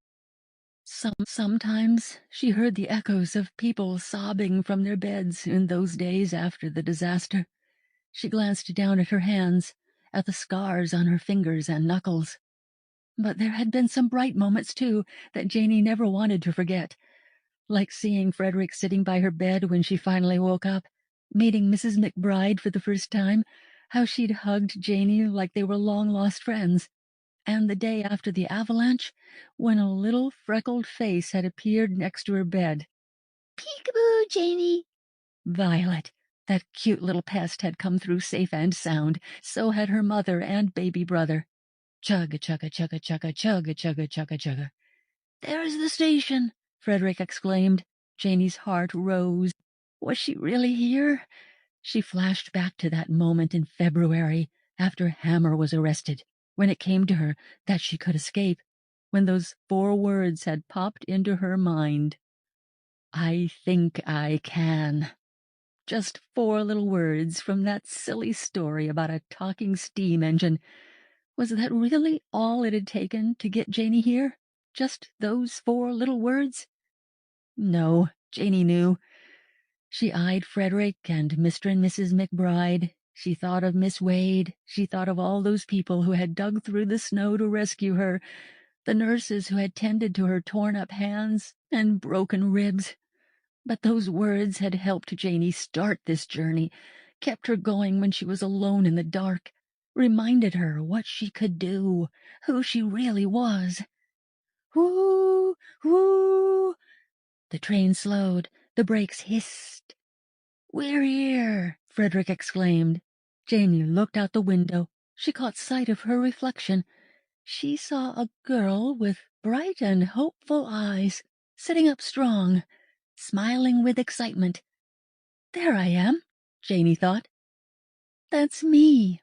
Sometimes she heard the echoes of people sobbing from their beds in those days after the disaster. She glanced down at her hands, at the scars on her fingers and knuckles. But there had been some bright moments, too, that Janie never wanted to forget, like seeing Frederick sitting by her bed when she finally woke up, meeting Mrs. McBride for the first time, how she'd hugged Janie like they were long-lost friends, and the day after the avalanche, when a little freckled face had appeared next to her bed. "Peekaboo, Janie!" Violet, that cute little pest, had come through safe and sound. So had her mother and baby brother. Chugga-chugga-chugga-chugga-chugga-chugga-chugga. "There's the station!" Frederick exclaimed. Janie's heart rose. Was she really here? She flashed back to that moment in February, after Hammer was arrested, when it came to her that she could escape, when those 4 words had popped into her mind. "I think I can." Just 4 little words from that silly story about a talking steam engine. Was that really all it had taken to get Janie here? Just those 4 little words? No, Janie knew. She eyed Frederick and Mr. and Mrs. McBride. She thought of Miss Wade. She thought of all those people who had dug through the snow to rescue her, the nurses who had tended to her torn-up hands and broken ribs. But those words had helped Janie start this journey, kept her going when she was alone in the dark, reminded her what she could do, who she really was. Whoo! Whoo! The train slowed. The brakes hissed. "We're here!" Frederick exclaimed. Janie looked out the window. She caught sight of her reflection. She saw a girl with bright and hopeful eyes, sitting up strong, smiling with excitement. "There I am," Janie thought. "That's me,"